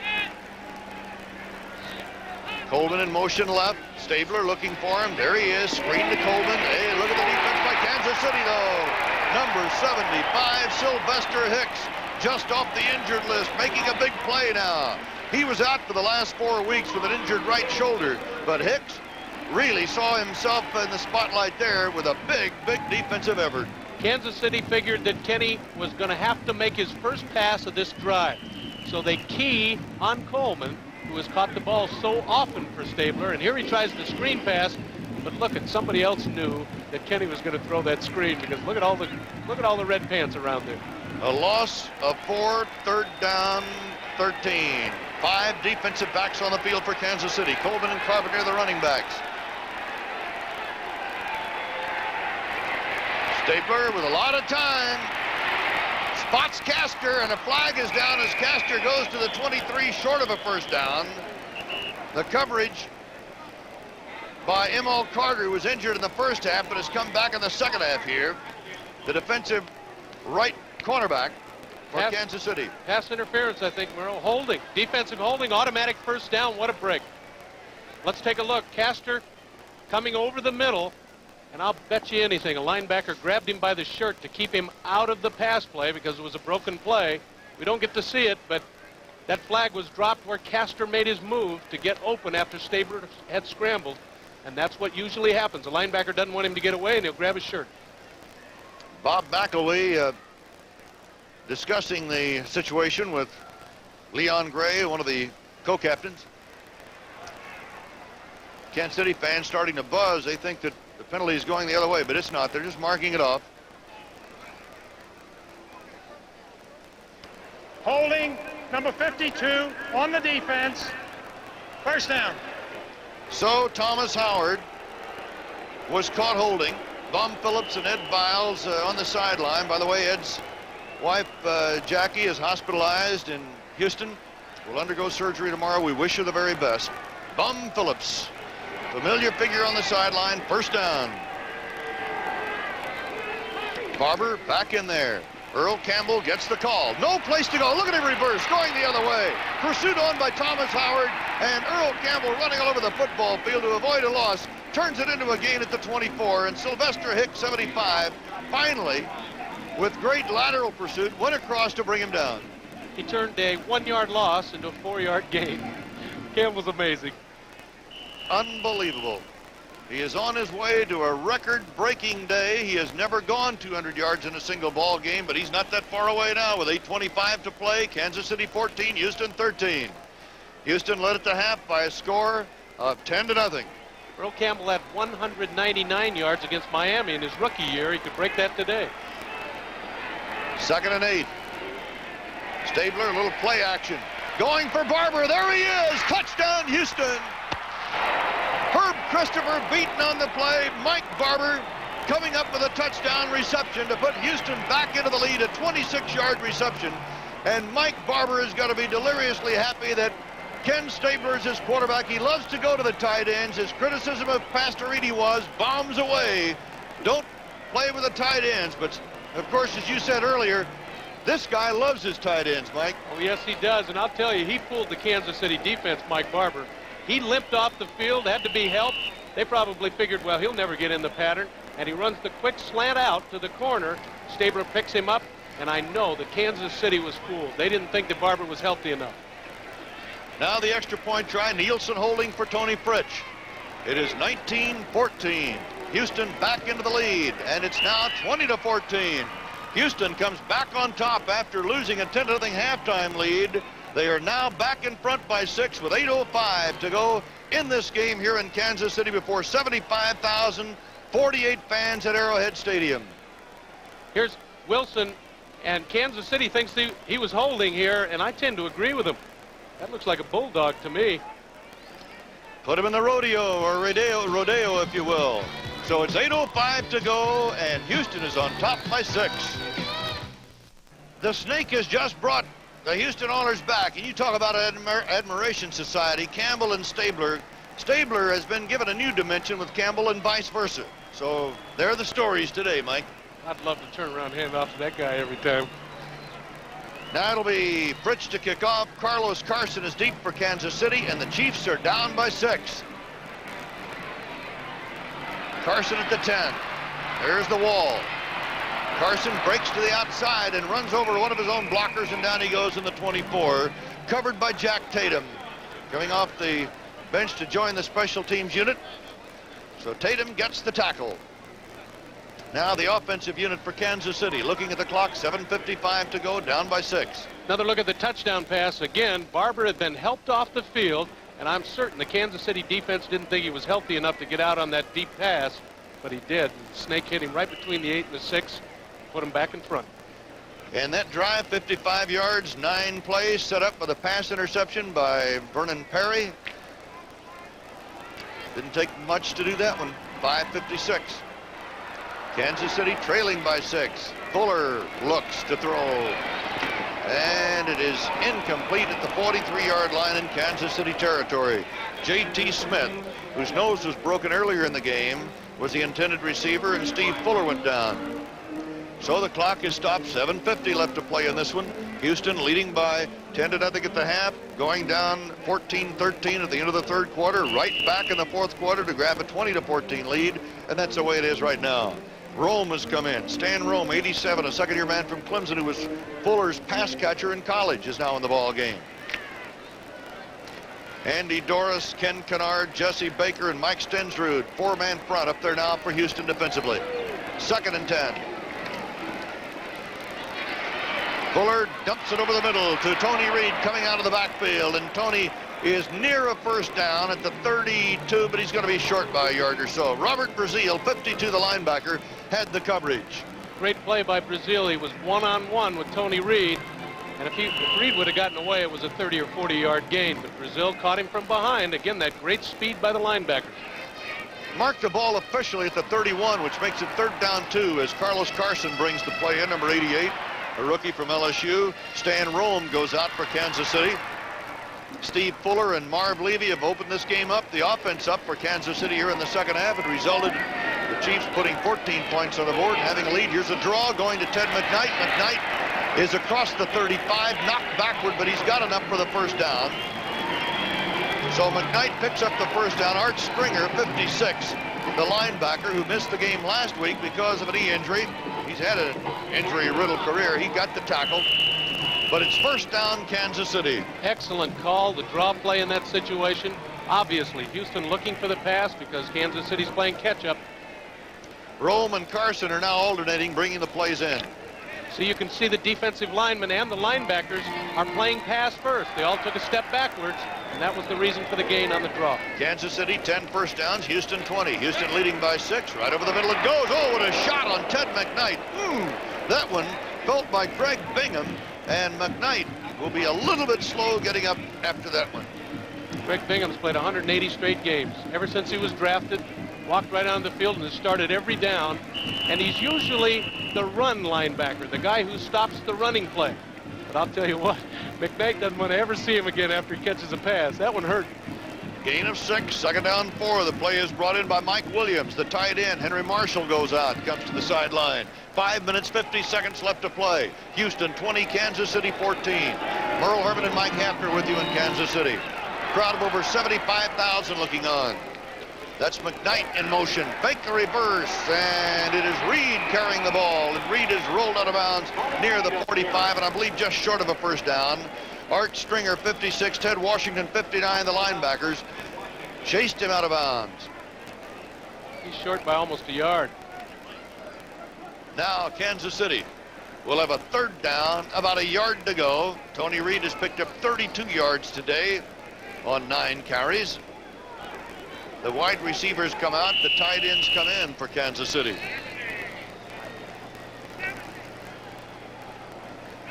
Coleman in motion left. Stabler looking for him. There he is. Screen to Coleman. Hey, look at the defense by Kansas City, though. Number 75, Sylvester Hicks, just off the injured list, making a big play now. He was out for the last 4 weeks with an injured right shoulder, but Hicks really saw himself in the spotlight there with a big, big defensive effort. Kansas City figured that Kenny was going to have to make his first pass of this drive. So they key on Coleman, who has caught the ball so often for Stabler, and here he tries the screen pass, but look at somebody else knew that Kenny was going to throw that screen, because look at all the red pants around there. A loss of 4, 3rd down, 13. 5 defensive backs on the field for Kansas City. Coleman and Carpenter, the running backs. Stabler with a lot of time. Spots Castor, and a flag is down as Castor goes to the 23, short of a first down. The coverage by Emil Carter, who was injured in the first half but has come back in the second half here. The defensive right cornerback for Kansas City. Pass interference, I think, Merle. Holding. Defensive holding, automatic first down. What a break. Let's take a look. Castor coming over the middle. And I'll bet you anything, a linebacker grabbed him by the shirt to keep him out of the pass play because it was a broken play. We don't get to see it, but that flag was dropped where Castor made his move to get open after Stabler had scrambled. And that's what usually happens. A linebacker doesn't want him to get away, and he'll grab his shirt. Bob McElwee discussing the situation with Leon Gray, one of the co-captains. Kansas City fans starting to buzz. They think that the penalty is going the other way, but it's not. They're just marking it off. Holding number 52 on the defense. First down. So Thomas Howard was caught holding. Bum Phillips and Ed Biles on the sideline. By the way, Ed's wife, Jackie, is hospitalized in Houston. Will undergo surgery tomorrow. We wish her the very best. Bum Phillips, familiar figure on the sideline. First down. Barber back in there. Earl Campbell gets the call. No place to go. Look at him reverse, going the other way. Pursued on by Thomas Howard, and Earl Campbell running all over the football field to avoid a loss. Turns it into a gain at the 24, and Sylvester Hicks, 75, finally, with great lateral pursuit, went across to bring him down. He turned a 1-yard loss into a 4-yard gain. Campbell's amazing. Unbelievable. He is on his way to a record-breaking day. He has never gone 200 yards in a single ball game, but he's not that far away now with 8:25 to play. Kansas City 14, Houston 13. Houston led at the half by a score of 10-0. Earl Campbell had 199 yards against Miami in his rookie year. He could break that today. 2nd and 8. Stabler, a little play action. Going for Barber. There he is. Touchdown, Houston. Herb Christopher beaten on the play. Mike Barber coming up with a touchdown reception to put Houston back into the lead, a 26-yard reception. And Mike Barber is going to be deliriously happy that Ken Stabler is his quarterback. He loves to go to the tight ends. His criticism of Pastoriti was bombs away. Don't play with the tight ends. But, of course, as you said earlier, this guy loves his tight ends, Mike. Oh, yes, he does. And I'll tell you, he fooled the Kansas City defense, Mike Barber. He limped off the field, had to be helped. They probably figured, well, he'll never get in the pattern. And he runs the quick slant out to the corner. Stabler picks him up. And I know that Kansas City was fooled. They didn't think that Barber was healthy enough. Now the extra point try. Nielsen holding for Tony Fritsch. It is 19-14. Houston back into the lead. And it's now 20-14. Houston comes back on top after losing a 10-0 halftime lead. They are now back in front by 6 with 8:05 to go in this game here in Kansas City before 75,048 fans at Arrowhead Stadium. Here's Wilson, and Kansas City thinks he was holding here, and I tend to agree with him. That looks like a bulldog to me. Put him in the rodeo, or rodeo if you will. So it's 8:05 to go, and Houston is on top by 6. The Snake has just brought the Houston Oilers back, and you talk about an admiration society. Campbell and Stabler. Stabler has been given a new dimension with Campbell and vice versa. So there are the stories today, Mike. I'd love to turn around and hand off to that guy every time. Now it'll be Fritsch to kick off. Carlos Carson is deep for Kansas City, and the Chiefs are down by 6. Carson at the 10. There's the wall. Carson breaks to the outside and runs over one of his own blockers, and down he goes in the 24, covered by Jack Tatum, coming off the bench to join the special teams unit. So Tatum gets the tackle. Now the offensive unit for Kansas City, looking at the clock, 7:55 to go, down by 6. Another look at the touchdown pass. Again, Barber had been helped off the field, and I'm certain the Kansas City defense didn't think he was healthy enough to get out on that deep pass, but he did. The Snake hit him right between the 8 and the 6. Put him back in front. And that drive, 55 yards, 9 plays, set up with a pass interception by Vernon Perry. Didn't take much to do that one. 5:56. Kansas City trailing by 6. Fuller looks to throw. And it is incomplete at the 43-yard line in Kansas City territory. J.T. Smith, whose nose was broken earlier in the game, was the intended receiver, and Steve Fuller went down. So the clock is stopped. 7:50 left to play in this one. Houston leading by 10-0 at the half, going down 14-13 at the end of the third quarter, right back in the fourth quarter to grab a 20-14 lead, and that's the way it is right now. Rome has come in. Stan Rome, 87, a second-year man from Clemson who was Fuller's pass catcher in college, is now in the ball game. Andy Doris, Ken Kennard, Jesse Baker, and Mike Stensrud, 4-man front up there now for Houston defensively. 2nd and 10. Fuller dumps it over the middle to Tony Reed coming out of the backfield, and Tony is near a first down at the 32, but he's going to be short by a yard or so. Robert Brazil, 52, the linebacker, had the coverage. Great play by Brazil. He was one-on-one with Tony Reed, and if Reed would have gotten away, it was a 30 or 40-yard gain, but Brazil caught him from behind. Again, that great speed by the linebackers. Marked the ball officially at the 31, which makes it 3rd down 2 as Carlos Carson brings the play in, number 88. A rookie from LSU. Stan Rome goes out for Kansas City. Steve Fuller and Marv Levy have opened this game up, the offense up for Kansas City here in the second half. It resulted the Chiefs putting 14 points on the board and having a lead. Here's a draw going to Ted McKnight. McKnight is across the 35, knocked backward, but he's got enough for the first down. So McKnight picks up the first down. Art Springer, 56, the linebacker who missed the game last week because of a knee injury. He's had an injury-riddled career. He got the tackle, but it's first down, Kansas City. Excellent call, the draw play in that situation. Obviously, Houston looking for the pass because Kansas City's playing catch-up. Rome and Carson are now alternating, bringing the plays in. So you can see the defensive linemen and the linebackers are playing pass first. They all took a step backwards, and that was the reason for the gain on the draw. Kansas City, 10 first downs, Houston 20. Houston leading by 6. Right over the middle it goes. Oh, what a shot on Ted McKnight. That one felt by Greg Bingham, and McKnight will be a little bit slow getting up after that one. Greg Bingham's played 180 straight games. Ever since he was drafted, walked right on the field and has started every down. And he's usually the run linebacker, the guy who stops the running play. But I'll tell you what, McKnight doesn't want to ever see him again after he catches a pass. That one hurt. Gain of 6, second down 4. The play is brought in by Mike Williams. The tight end, Henry Marshall, goes out, comes to the sideline. 5 minutes, 50 seconds left to play. Houston 20, Kansas City 14. Merle Herman and Mike Hafner with you in Kansas City. Crowd of over 75,000 looking on. That's McKnight in motion. Fake the reverse, and it is Reed carrying the ball. And Reed is rolled out of bounds near the 45, and I believe just short of a first down. Art Stringer, 56. Ted Washington, 59. The linebackers chased him out of bounds. He's short by almost a yard. Now Kansas City will have a third down, about a yard to go. Tony Reed has picked up 32 yards today on 9 carries. The wide receivers come out, the tight ends come in for Kansas City.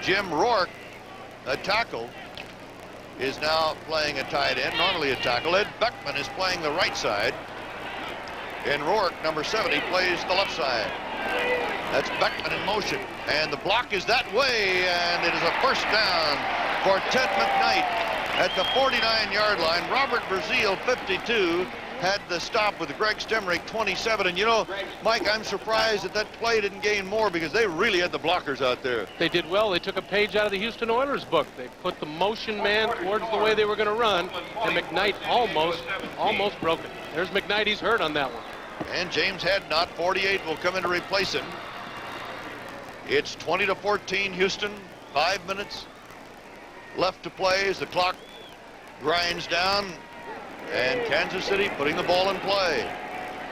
Jim Rourke, a tackle, is now playing a tight end, normally a tackle. Ed Beckman is playing the right side. And Rourke, number 70, plays the left side. That's Beckman in motion. And the block is that way, and it is a first down for Ted McKnight at the 49-yard line. Robert Brazil, 52, had the stop with Greg Stemrick, 27. And you know, Mike, I'm surprised that that play didn't gain more because they really had the blockers out there. They did well. They took a page out of the Houston Oilers book. They put the motion man towards the way they were going to run, and McKnight almost broke it. There's McKnight. He's hurt on that one. And James Hadnot, 48, will come in to replace him. It's 20-14 Houston. 5 minutes left to play as the clock grinds down. And Kansas City putting the ball in play.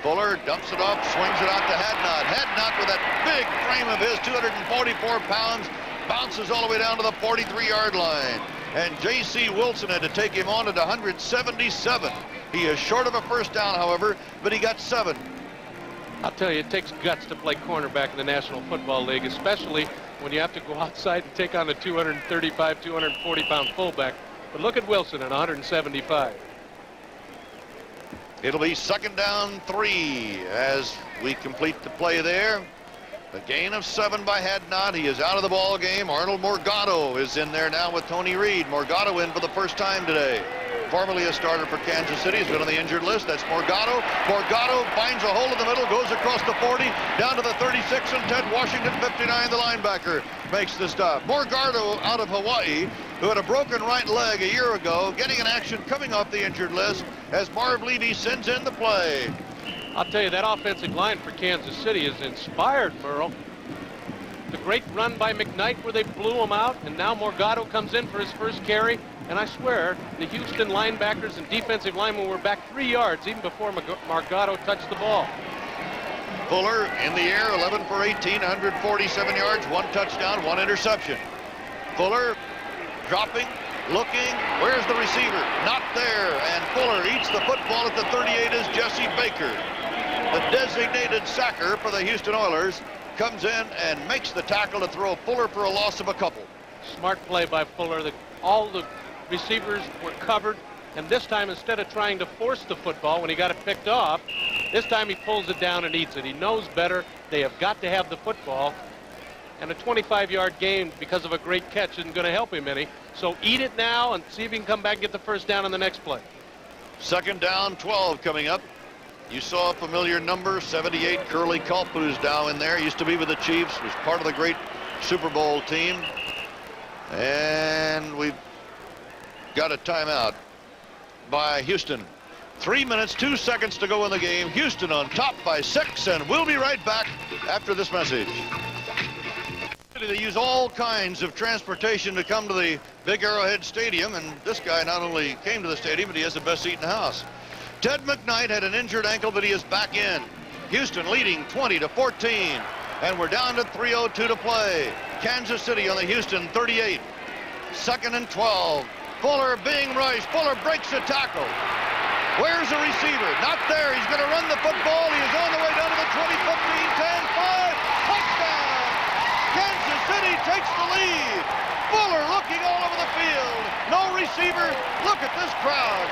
Fuller dumps it off, swings it out to Hadnot. Hadnot with that big frame of his, 244 pounds, bounces all the way down to the 43-yard line. And J.C. Wilson had to take him on at 177. He is short of a first down, however, but he got 7. I'll tell you, it takes guts to play cornerback in the National Football League, especially when you have to go outside and take on a 235, 240-pound fullback. But look at Wilson at 175. It'll be second down 3 as we complete the play there. A gain of 7 by Hadnot. He is out of the ball game. Arnold Morgado is in there now with Tony Reed. Morgado in for the first time today. Formerly a starter for Kansas City. He's been on the injured list. That's Morgado. Morgado finds a hole in the middle, goes across the 40, down to the 36, and Ted Washington, 59, the linebacker, makes the stop. Morgado out of Hawaii, who had a broken right leg a year ago, getting an action coming off the injured list as Marv Levy sends in the play. I'll tell you, that offensive line for Kansas City is inspired, Merle. The great run by McKnight where they blew him out, and now Morgado comes in for his first carry. And I swear, the Houston linebackers and defensive linemen were back 3 yards even before Morgado touched the ball. Fuller in the air, 11 for 18, 147 yards, 1 touchdown, 1 interception. Fuller dropping, looking, where's the receiver? Not there, and Fuller eats the football at the 38 is Jesse Baker. The designated sacker for the Houston Oilers comes in and makes the tackle to throw Fuller for a loss of a couple. Smart play by Fuller. All the receivers were covered, and this time, instead of trying to force the football when he got it picked off, this time he pulls it down and eats it. He knows better. They have got to have the football, and a 25-yard gain because of a great catch isn't going to help him any. So eat it now and see if he can come back and get the first down on the next play. Second down, 12 coming up. You saw a familiar number, 78, Curly Culp, who's now in there. Used to be with the Chiefs, was part of the great Super Bowl team. And we've got a timeout by Houston. 3 minutes, 2 seconds to go in the game. Houston on top by 6, and we'll be right back after this message. They use all kinds of transportation to come to the Big Arrowhead Stadium, and this guy not only came to the stadium, but he has the best seat in the house. Ted McKnight had an injured ankle, but he is back in. Houston leading 20-14, and we're down to 3:02 to play. Kansas City on the Houston 38. 2nd and 12. Fuller being rushed. Fuller breaks the tackle. Where's the receiver? Not there. He's going to run the football. He is on the way down to the 20, 15, 10, 5. Touchdown! Kansas City takes the lead. Fuller looking all over the field. No receiver. Look at this crowd.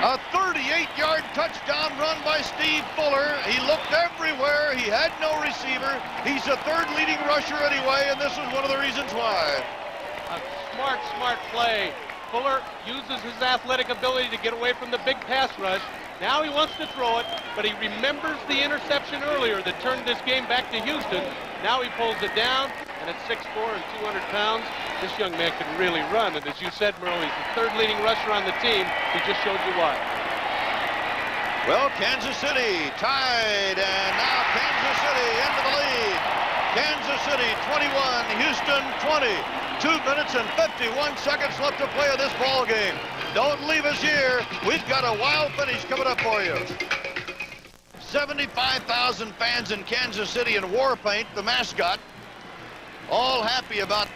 A 38-yard touchdown run by Steve Fuller. He looked everywhere. He had no receiver. He's the third leading rusher anyway, and this is one of the reasons why. A smart play. Fuller uses his athletic ability to get away from the big pass rush. Now he wants to throw it, but he remembers the interception earlier that turned this game back to Houston. Now he pulls it down, and at 6'4" and 200 pounds, this young man can really run. And as you said, Merle, he's the third leading rusher on the team. He just showed you why. Well, Kansas City tied, and now Kansas City into the lead. Kansas City 21, Houston 20. 2 minutes and 51 seconds left to play in this ball game. Don't leave us here. We've got a wild finish coming up for you. 75,000 fans in Kansas City in war paint, the mascot. All happy about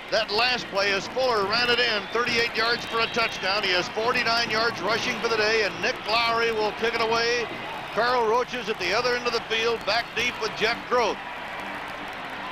that last play as Fuller ran it in, 38 yards for a touchdown. He has 49 yards rushing for the day, and Nick Lowry will kick it away. Carl Roach is at the other end of the field, back deep with Jeff Groth.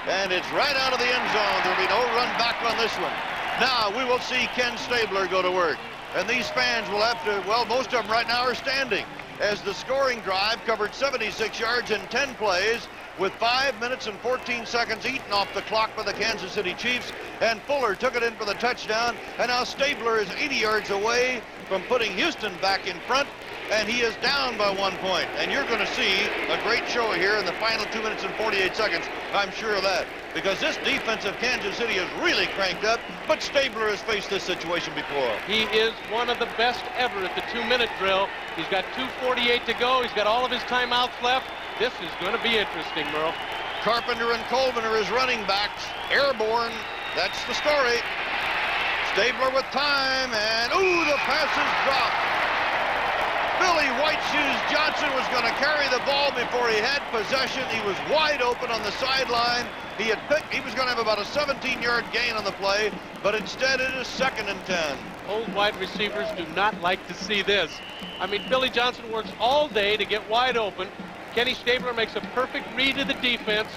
And it's right out of the end zone. There'll be no run back on this one. Now we will see Ken Stabler go to work. And these fans will have to, well, most of them right now are standing, as the scoring drive covered 76 yards in 10 plays, with 5 minutes and 14 seconds eaten off the clock by the Kansas City Chiefs, and Fuller took it in for the touchdown, and now Stabler is 80 yards away from putting Houston back in front, and he is down by 1 point. And you're going to see a great show here in the final 2 minutes and 48 seconds, I'm sure of that, because this defense of Kansas City is really cranked up, but Stabler has faced this situation before. He is one of the best ever at the 2-minute drill. He's got 2:48 to go. He's got all of his timeouts left. This is going to be interesting, Merle. Carpenter and Colvin are his running backs. Airborne, that's the story. Stabler with time, and ooh, the pass is dropped. Billy White Shoes Johnson was going to carry the ball before he had possession. He was wide open on the sideline. He was going to have about a 17-yard gain on the play, but instead it is 2nd and 10. Old wide receivers do not like to see this. I mean, Billy Johnson works all day to get wide open. Kenny Stabler makes a perfect read of the defense.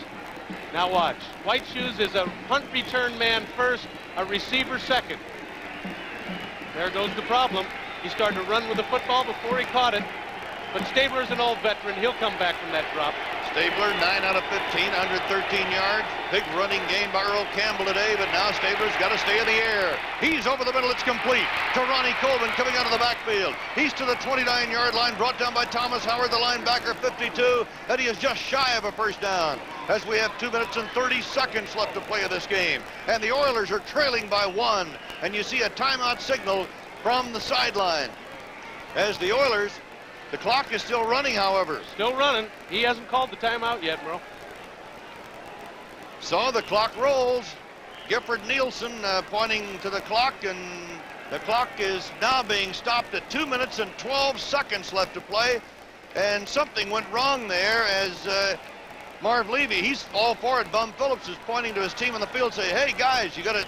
Now watch. White Shoes is a punt return man first, a receiver second. There goes the problem. He started to run with the football before he caught it. But Stabler's an old veteran. He'll come back from that drop. Stabler, 9 out of 15, 113 yards. Big running game by Earl Campbell today, but now Stabler's got to stay in the air. He's over the middle. It's complete to Ronnie Colvin coming out of the backfield. He's to the 29-yard line, brought down by Thomas Howard, the linebacker, 52, and he is just shy of a first down as we have 2 minutes and 30 seconds left to play of this game. And the Oilers are trailing by 1, and you see a timeout signal from the sideline. As the Oilers, the clock is still running, however. Still running. He hasn't called the timeout yet, Merle. So the clock rolls. Gifford Nielsen pointing to the clock, and the clock is now being stopped at 2 minutes and 12 seconds left to play. And something went wrong there as Marv Levy, he's all for it. Bum Phillips is pointing to his team on the field, saying, hey, guys, you got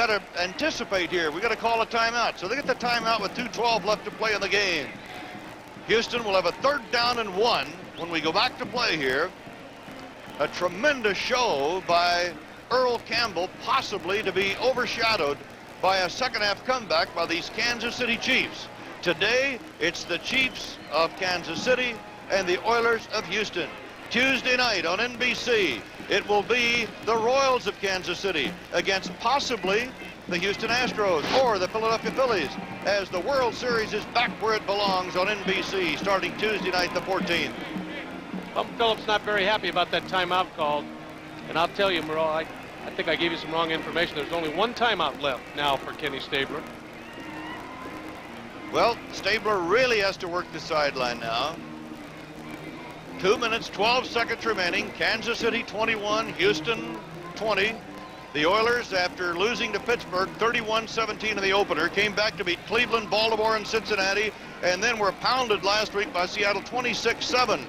to anticipate here. We got to call a timeout. So they get the timeout with 2:12 left to play in the game. Houston will have a 3rd down and 1 when we go back to play here. A tremendous show by Earl Campbell, possibly to be overshadowed by a second-half comeback by these Kansas City Chiefs. Today, it's the Chiefs of Kansas City and the Oilers of Houston. Tuesday night on NBC, it will be the Royals of Kansas City against possibly the Houston Astros or the Philadelphia Phillies, as the World Series is back where it belongs on NBC starting Tuesday night the 14th. Bum Phillips not very happy about that timeout called. And I'll tell you, Merle, I think I gave you some wrong information. There's only one timeout left now for Kenny Stabler. Well, Stabler really has to work the sideline now. 2 minutes, 12 seconds remaining. Kansas City 21, Houston 20. The Oilers, after losing to Pittsburgh 31-17 in the opener, came back to beat Cleveland, Baltimore, and Cincinnati, and then were pounded last week by Seattle 26-7.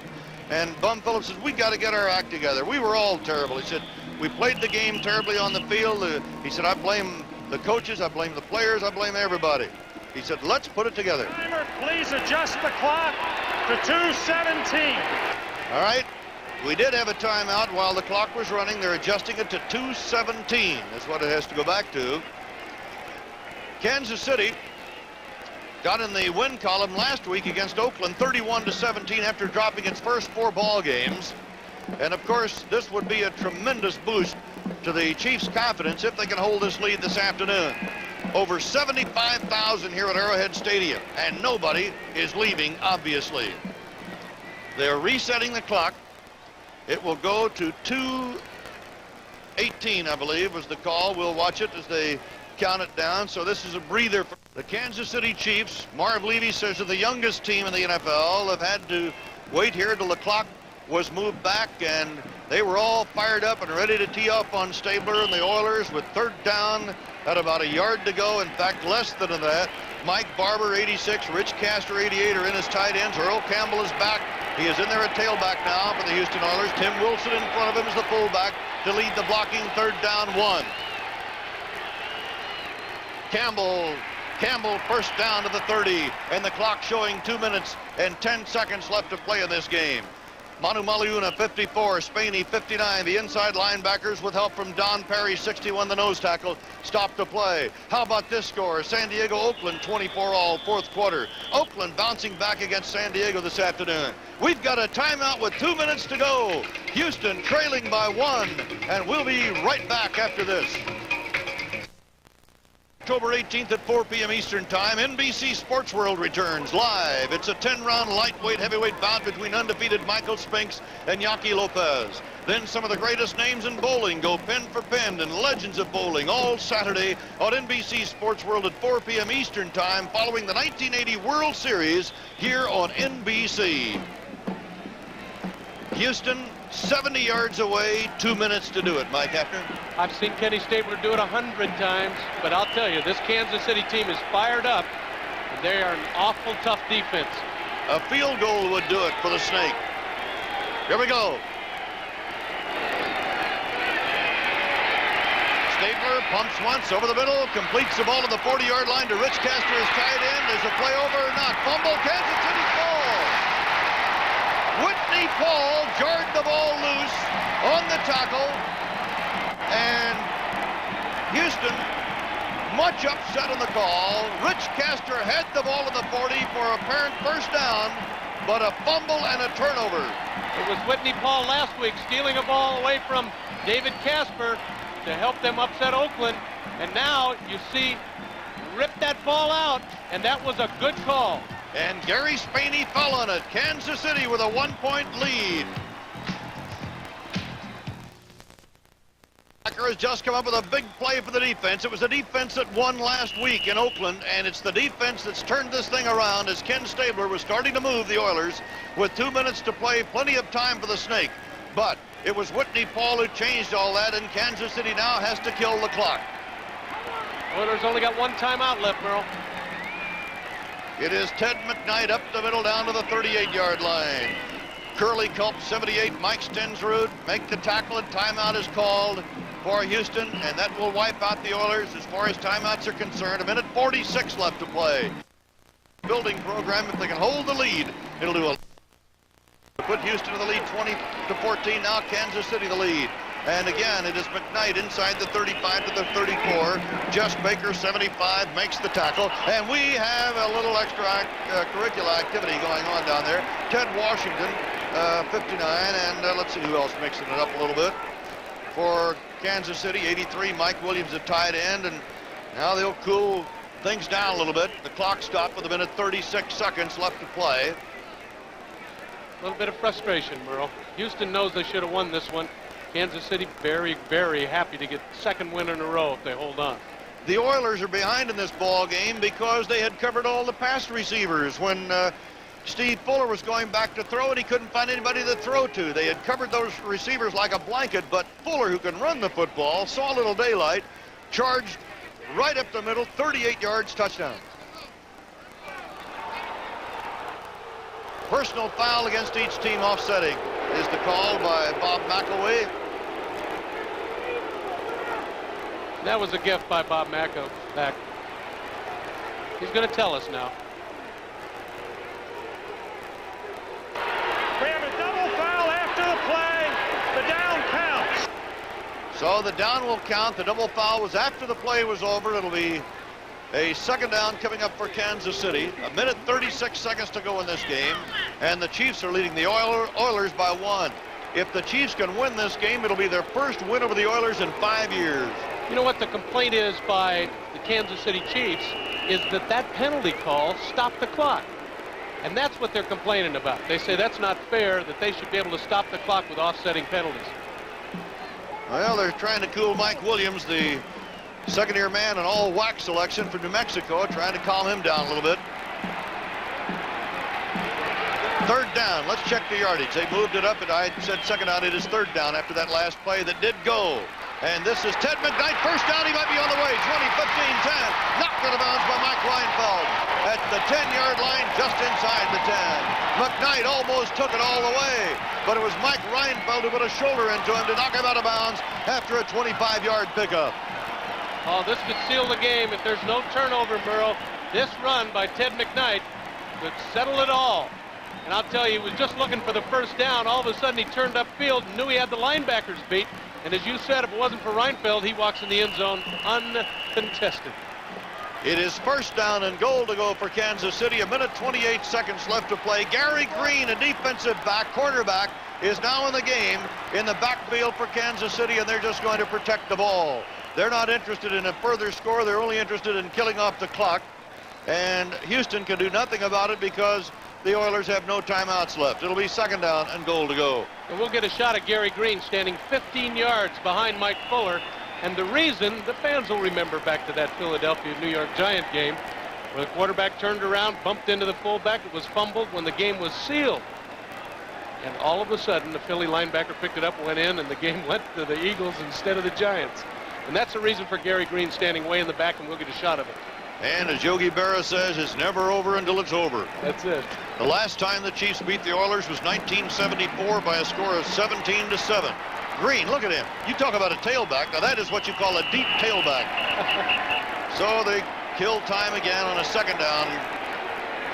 And Bum Phillips says, we got to get our act together. We were all terrible. He said, we played the game terribly on the field. He said, I blame the coaches, I blame the players, I blame everybody. He said, let's put it together. Timer, please adjust the clock to 2:17. All right. We did have a timeout while the clock was running. They're adjusting it to 2:17. That's what it has to go back to. Kansas City got in the win column last week against Oakland 31-17 after dropping its first 4 ball games. And of course, this would be a tremendous boost to the Chiefs' confidence if they can hold this lead this afternoon. Over 75,000 here at Arrowhead Stadium, and nobody is leaving, obviously. They're resetting the clock. It will go to 2:18, I believe, was the call. We'll watch it as they count it down. So this is a breather for the Kansas City Chiefs. Marv Levy says they're the youngest team in the NFL. Have had to wait here till the clock was moved back, and they were all fired up and ready to tee up on Stabler and the Oilers with 3rd down at about a yard to go. In fact, less than that. Mike Barber, 86, Rich Castor, 88, are in as tight ends. Earl Campbell is back. He is in there at tailback now for the Houston Oilers. Tim Wilson in front of him as the fullback to lead the blocking 3rd down 1. Campbell first down to the 30, and the clock showing 2 minutes and 10 seconds left to play in this game. Manu Maliuna, 54, Spaney, 59. The inside linebackers, with help from Don Perry, 61, the nose tackle, stopped the play. How about this score? San Diego, Oakland, 24 all, 4th quarter. Oakland bouncing back against San Diego this afternoon. We've got a timeout with 2 minutes to go. Houston trailing by 1, and we'll be right back after this. October 18th at 4 p.m. Eastern Time, NBC Sports World returns live. It's a 10-round lightweight heavyweight bout between undefeated Michael Spinks and Yaki Lopez. Then some of the greatest names in bowling go pen for pen, and legends of bowling all Saturday on NBC Sports World at 4 p.m. Eastern Time, following the 1980 World Series here on NBC. Houston, 70 yards away, 2 minutes to do it. Mike Hefner. I've seen Kenny Stabler do it 100 times, but I'll tell you, this Kansas City team is fired up, and they are an awful tough defense. A field goal would do it for the Snake. Here we go. Stabler pumps once over the middle, completes the ball to the 40-yard line to Rich Castor, his tight end. There's a play over or not. Fumble, Kansas City ball. Whitney Paul jarred the ball loose on the tackle, and Houston much upset on the call. Rich Castor had the ball at the 40 for apparent first down, but a fumble and a turnover. It was Whitney Paul last week stealing a ball away from David Casper to help them upset Oakland, and now you see rip that ball out, and that was a good call. And Gary Spaney fell on it. Kansas City with a 1-point lead. Has just come up with a big play for the defense. It was the defense that won last week in Oakland, and it's the defense that's turned this thing around as Ken Stabler was starting to move the Oilers with 2 minutes to play, plenty of time for the Snake. But it was Whitney Paul who changed all that, and Kansas City now has to kill the clock. Oilers only got one timeout left, Merle. It is Ted McKnight up the middle down to the 38-yard line. Curly Culp, 78, Mike Stensrud make the tackle, and timeout is called for Houston, and that will wipe out the Oilers as far as timeouts are concerned. 1:46 left to play. Building program, if they can hold the lead, it'll do a put Houston to the lead 20-14. Now Kansas City the lead. And again, it is McKnight inside the 35 to the 34. Jess Baker, 75, makes the tackle. And we have a little extra curricular activity going on down there. Ted Washington, 59, and let's see who else mixing it up a little bit. For Kansas City, 83, Mike Williams at tight end, and now they'll cool things down a little bit. The clock stopped with a minute 36 seconds left to play. A little bit of frustration, Merle. Houston knows they should have won this one. Kansas City very, very happy to get the second win in a row if they hold on. The Oilers are behind in this ball game because they had covered all the pass receivers when Steve Fuller was going back to throw, and he couldn't find anybody to throw to. They had covered those receivers like a blanket, but Fuller, who can run the football, saw a little daylight, charged right up the middle, 38 yards, touchdown. Personal foul against each team offsetting is the call by Bob McElwee. That was a gift by Bob McElwee. He's going to tell us now. We have a double foul after the play. The down counts. So the down will count. The double foul was after the play was over. It'll be a second down coming up for Kansas City. A minute 36 seconds to go in this game. And the Chiefs are leading the Oilers by 1. If the Chiefs can win this game, it'll be their first win over the Oilers in 5 years. You know what the complaint is by the Kansas City Chiefs is that penalty call stopped the clock. And that's what they're complaining about. They say that's not fair, that they should be able to stop the clock with offsetting penalties. Well, they're trying to cool Mike Williams, the second-year man, an all-WAC selection from New Mexico, trying to calm him down a little bit. Third down. Let's check the yardage. They moved it up, and I said second down. It is third down after that last play that did go. And this is Ted McKnight. First down. He might be on the way. 20, 15, 10. Knocked out of bounds by Mike Reinfeld at the 10-yard line, just inside the 10. McKnight almost took it all the way, but it was Mike Reinfeld who put a shoulder into him to knock him out of bounds after a 25-yard pickup. Oh, this could seal the game if there's no turnover, Merle. This run by Ted McKnight could settle it all. And I'll tell you, he was just looking for the first down. All of a sudden, he turned upfield and knew he had the linebackers beat. And as you said, if it wasn't for Reinfeld, he walks in the end zone uncontested. It is first down and goal to go for Kansas City. A minute 28 seconds left to play. Gary Green, a defensive back, cornerback, is now in the game in the backfield for Kansas City, and they're just going to protect the ball. They're not interested in a further score. They're only interested in killing off the clock. And Houston can do nothing about it because the Oilers have no timeouts left. It'll be second down and goal to go. And we'll get a shot at Gary Green standing 15 yards behind Mike Fuller. And the reason, the fans will remember back to that Philadelphia-New York Giant game where the quarterback turned around, bumped into the fullback. It was fumbled when the game was sealed. And all of a sudden, the Philly linebacker picked it up, went in, and the game went to the Eagles instead of the Giants. And that's the reason for Gary Green standing way in the back, and we'll get a shot of it. And as Yogi Berra says, it's never over until it's over. That's it. The last time the Chiefs beat the Oilers was 1974 by a score of 17-7. Green, look at him. You talk about a tailback. Now that is what you call a deep tailback. So they kill time again on a second down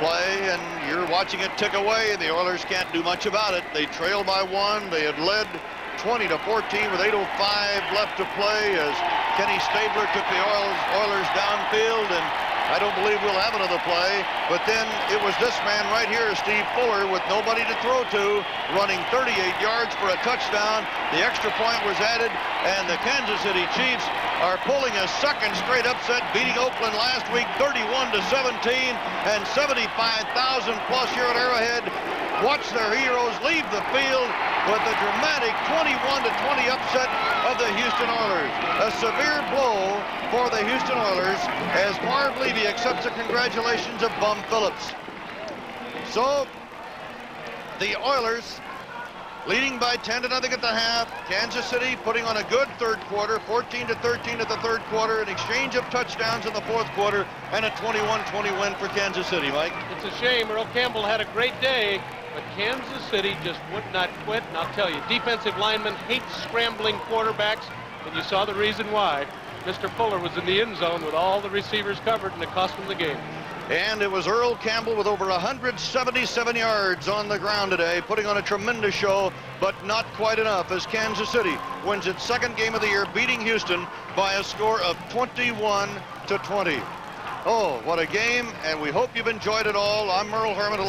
play, and you're watching it tick away. The Oilers can't do much about it. They trail by 1. They had led 20-14 with 8:05 left to play as Kenny Stabler took the Oilers downfield, and I don't believe we'll have another play. But then it was this man right here, Steve Fuller, with nobody to throw to, running 38 yards for a touchdown. The extra point was added, and the Kansas City Chiefs are pulling a second straight upset, beating Oakland last week 31-17, and 75,000 plus here at Arrowhead watch their heroes leave the field with a dramatic 21-20 upset of the Houston Oilers. A severe blow for the Houston Oilers as Marv Levy accepts the congratulations of Bum Phillips. So the Oilers leading by 10-0 at the half. Kansas City putting on a good third quarter, 14-13 at the third quarter, an exchange of touchdowns in the fourth quarter, and a 21-20 win for Kansas City, Mike. It's a shame. Earl Campbell had a great day, but Kansas City just would not quit. And I'll tell you, defensive linemen hate scrambling quarterbacks, and you saw the reason why. Mr. Fuller was in the end zone with all the receivers covered, and it cost him the game. And it was Earl Campbell with over 177 yards on the ground today, putting on a tremendous show, but not quite enough as Kansas City wins its second game of the year, beating Houston by a score of 21-20. Oh, what a game, and we hope you've enjoyed it all. I'm Merle Herman.